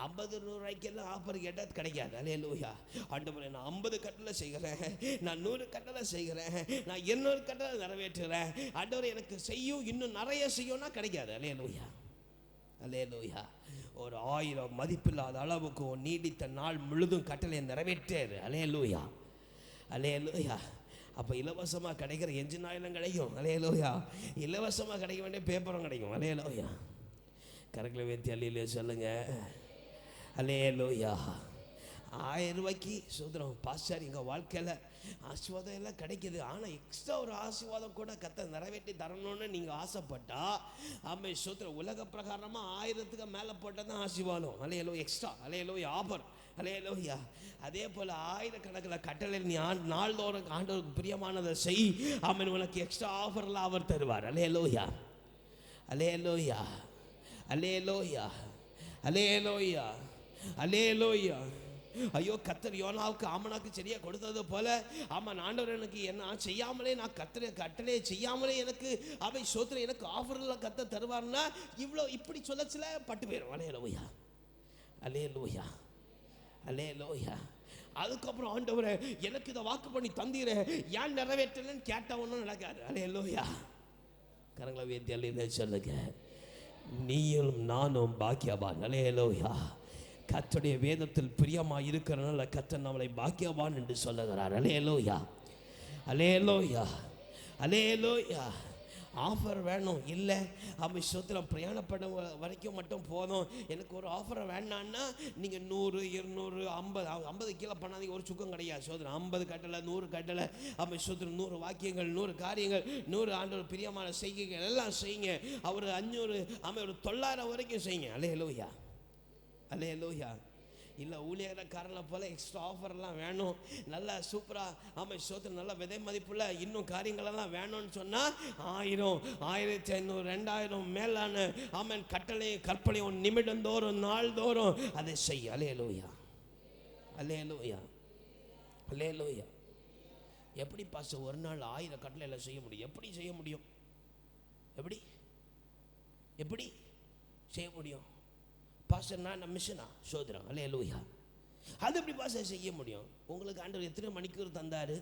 50 ரூபாய்க்கெல்லாம் ஆஃபர் கேட்டால் கிடைக்காது. அல்லேலூயா. ஆண்டவரே நான் 50 கட்டளை செய்கிறேன், நான் 100 கட்டளை செய்கிறேன், நான் 200 கட்டளை நிறைவேற்றுறேன், ஆண்டவரே எனக்கு செய்யும் இன்னும் நிறைய செய்யும்னா கிடைக்காது. அல்லேலூயா. அல்லேலூயா. ஒரு 1000 மதிப்பில்லாத அளவுக்கு நீடித்த நாள் முழுதும் கட்டளை நிறைவேற்றாரு. அல்லேலூயா. அல்லேலூயா. அப்போ இலவசமாக கிடைக்கிற என்ஜின் ஆயிலும் கிடைக்கும். அல்லேலூயா. இலவசமாக கிடைக்க வேண்டிய பேப்பரும் கிடைக்கும். அல்லேலூயா. கரங்களை வேத்தி அல்லேலூயா சொல்லுங்க. அல்லேலூயா. 1000 ரூபாய்க்கு சோதரம் பாஸ்டர் எங்கள் வாழ்க்கையில் ஆசீர்வாதம் எல்லாம் கிடைக்கிது, ஆனால் எக்ஸ்ட்ரா ஒரு ஆசீர்வாதம் கூட கர்த்தர் நிறைவேற்றி தரணும்னு நீங்கள் ஆசைப்பட்டா சோதரம் உலக பிரகாரமாக 1000க்கு மேலே போட்டால் தான் ஆசீர்வாதம். அல்லேலூயா. எக்ஸ்ட்ரா. அல்லேலூயா. ஆஃபர். அல்லேலூயா. அதே போல் 1000கணக்கில் கட்டளை நீ நாள்தோறும் ஆண்டவருக்கு பிரியமானதை செய், உனக்கு எக்ஸ்ட்ரா ஆஃபர்லாம் அவர் தருவார். அல்லேலூயா. அல்லேலூயா. அல்லேலூயா. அல்லேலூயா. அல்லேலூயா. ஐயோ கர்த்தர் யோனாவுக்கு ஆமனாக்கு சரியா கொடுத்தது போல ஆண்டவர் எனக்கு என்ன செய்யாமலே நான் கட்டளையை செய்யாமலே எனக்கு சோத்திரம் எனக்கு ஆஃபர்லாம் கர்த்தர் தருவார்னா இவ்வளோ இப்படி சொல்லச்சில பட்டு போயிடும். அல்லேலூயா. அல்லேலூயா. அல்லேலூயா. அதுக்கப்புறம் ஆண்டவரே எனக்கு இதை வாக்கு பண்ணி தந்தீரே ஏன் நிறைவேற்றலன்னு கேட்டால் ஒன்றும் நடக்காது. அல்லேலூயா. கரங்களை வேத்தி அல்லேலூயா சொல்லுங்க. நீயும் நானும் பாக்கியவான். அல்லேலூயா. கர்த்தருடைய வேதத்தில் பிரியமாக இருக்கிறனால கர்த்தர் நம்மளை பாக்கியவான் என்று சொல்லுகிறார். அல்லேலூயா. அல்லேலூயா. அல்லேலூயா. ஆஃபர் வேணும் இல்லை அவன் சோத்திரம் பிரயாணப்பட வரைக்கும் மட்டும் போதும், எனக்கு ஒரு ஆஃபரை வேண்டான்னா நீங்கள் 100 200 50 கீழே பண்ணாதீங்க, ஒரு சுக்கம் கிடையாது. சோதரம் 50 கட்டலை 100 கட்டலை அவன் சோத்திரம் 100 வாக்கியங்கள் 100 காரியங்கள் 100 ஆண்டவர் பிரியமான செய்கைகள் எல்லாம் செய்யுங்க. அவர் 500 அவன் ஒரு 900 வரைக்கும் செய்யுங்க. அல்லேலூயா அல்லேலூயா. இல்லை ஊழியக்காரனை போல எக்ஸ்ட்ரா ஆஃபர்லாம் வேணும், நல்லா சூப்பராக ஆமாம் சோத்திரம் நல்ல விதை மதிப்புள்ள இன்னும் காரியங்களெல்லாம் வேணும்னு சொன்னால் 1000 1500 2000 மேலான ஆமாம் கட்டளையும் கற்பனையும் நிமிடந்தோறும் நாள்தோறும் அதை செய்ய. அல்லேலூயா அல்லேலூயா அல்லேலூயா. எப்படி பாஸ்டர் ஒரு நாள் 1000 கட்டளையில் செய்ய முடியும்? எப்படி செய்ய முடியும்? எப்படி எப்படி செய்ய முடியும் பாஸ்டர்? நான் மிஷனா சோதரம். அல்லேலூயா. அது எப்படி பாஸ்டர் செய்ய முடியும்? உங்களுக்கு ஆண்டவர் எத்தனை மணிக்கூர் தந்தாரு?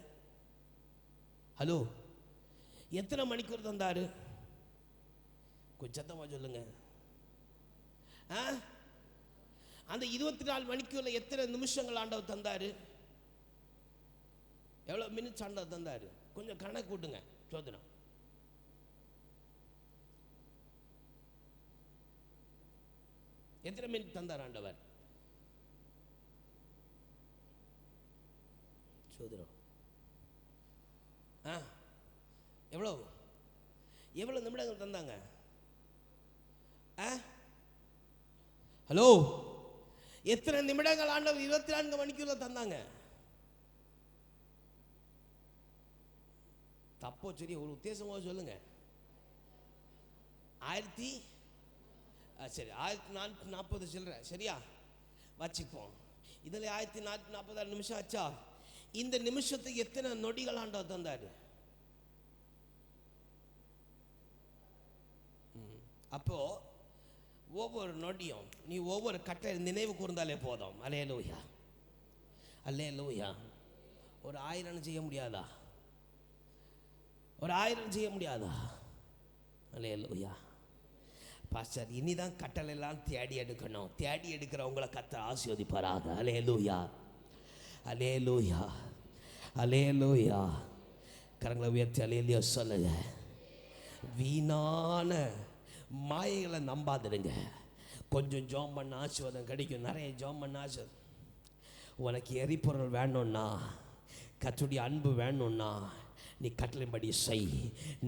ஹலோ, எத்தனை மணிக்கூர் தந்தாரு? கொஞ்சம் சத்தமா சொல்லுங்க. அந்த 24 மணிக்கூர்ல எத்தனை நிமிஷங்கள் ஆண்டவர் தந்தாரு? எவ்வளவு மினிட்ஸ் ஆண்டவர் தந்தாரு? கொஞ்சம் கணக்கு கூட்டுங்க. சோதனம் எத்தனை மினிட் தந்தார் ஆண்டவர்? சோதரம் எவ்வளவு எவ்வளவு நிமிடங்கள் தந்தாங்க? ஹலோ, எத்தனை நிமிடங்கள் ஆண்டவர் 24 மணிக்குள்ள தந்தாங்க? தப்போ சரி ஒரு உத்தேசமாக சொல்லுங்க. 1440 சில்லற சரியா வச்சுப்போம். இதில் 1440 நிமிஷம் ஆச்சா? இந்த நிமிஷத்துக்கு எத்தனை நொடிகள் ஆண்டவர் தந்தாரு? அப்போ ஒவ்வொரு நொடியும் நீ ஒவ்வொரு கட்டை நினைவு கூர்ந்தாலே போதும். அல்லேலூயா அல்லேலூயா. ஒரு 1000 செய்ய முடியாதா? ஒரு 1000 செய்ய முடியாதா? அல்லேலூயா. பாஸ்டர் இனிதான் கட்டளை எல்லாம் தேடி எடுக்கணும். தேடி எடுக்கிறவங்களை கர்த்தர் ஆசீர்வதிப்பாராக. அல்லேலூயா அல்லேலூயா அல்லேலூயா. கரங்களை உயர்த்தி அல்லேலூயா சொல்லுங்க. வீணான மாயைகளை நம்பாதிருங்க. கொஞ்சம் ஜோம் பண்ண ஆசீர்வாதம் கிடைக்கும். நிறைய ஜோம் பண்ண ஆசீர்வாதம். உனக்கு எரிபொருள் வேணும்னா, கர்த்தருடைய அன்பு வேணும்னா நீ கட்டளைப்படி செய்.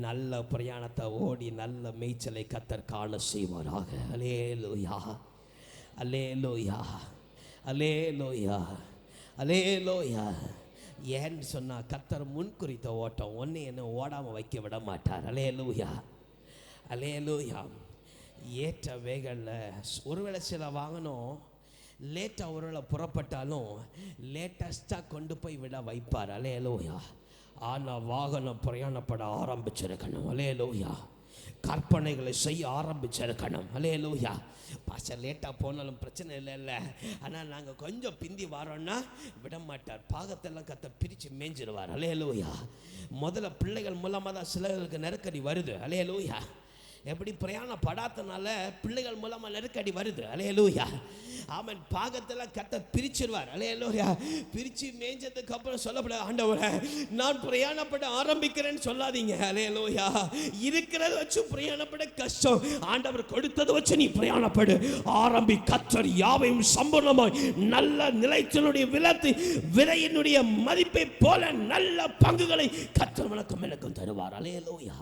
நல்ல பிரயாணத்தை ஓடி நல்ல மேய்ச்சலை கர்த்தர் காண செய்வாராக. அல்லேலூயா அல்லேலூயா அல்லேலூயா அல்லேலூயா. ஏன்னு சொன்னால் கர்த்தர் முன்குறித்த ஓட்டம் ஒன்று என்ன ஓடாமல் வைக்க விட மாட்டார். அல்லேலூயா அல்லேலூயா. ஏற்ற வேகலில் ஒருவேளை சில வாங்கணும் லேட்டாக ஒருவேளை புறப்பட்டாலும் லேட்டஸ்ட்டாக கொண்டு போய் விட வைப்பார். அல்லேலூயா. ஆனால் வாகனம் பிரயாணப்பட ஆரம்பிச்சிருக்கணும். அல்லேலூயா. கற்பனைகளை செய்ய ஆரம்பிச்சிருக்கணும். அல்லேலூயா. பாஸ்டர் லேட்டாக போனாலும் பிரச்சனை இல்லை, ஆனால் நாங்கள் கொஞ்சம் பிந்தி வரோன்னா விட மாட்டார். பாகத்தெல்லாம் கர்த்தர் பிரித்து மேய்ஞ்சிருவார். அல்லேலூயா. முதல்ல பிள்ளைகள் மூலமாக தான் சிலருக்கு நெருக்கடி வருது. அல்லேலூயா. எப்படி பிரயாணப்படாதனால பிள்ளைகள் மூலமாக நெருக்கடி வருது. அல்லேலூயா. ஆமென். பாகத்தெல்லாம் கர்த்தர் பிரிச்சிருவார். அல்லேலூயா. பிரித்து மேய்ஞ்சதுக்கு அப்புறம் சொல்லப்பட ஆண்டவரே நான் பிரயாணப்பட ஆரம்பிக்கிறேன்னு சொல்லாதீங்க. அல்லேலூயா. இருக்கிறத வச்சு பிரயாணப்பட கஷ்டம். ஆண்டவர் கொடுத்ததை வச்சு நீ பிரயாணப்படு ஆரம்பி. கர்த்தர் யாவையும் சம்பூர்ணமாய் நல்ல நிலைத்தினுடைய விதையினுடைய மதிப்பை போல நல்ல பங்குகளை கர்த்தர் உனக்கும் எனக்கும் தருவார். அல்லேலூயா.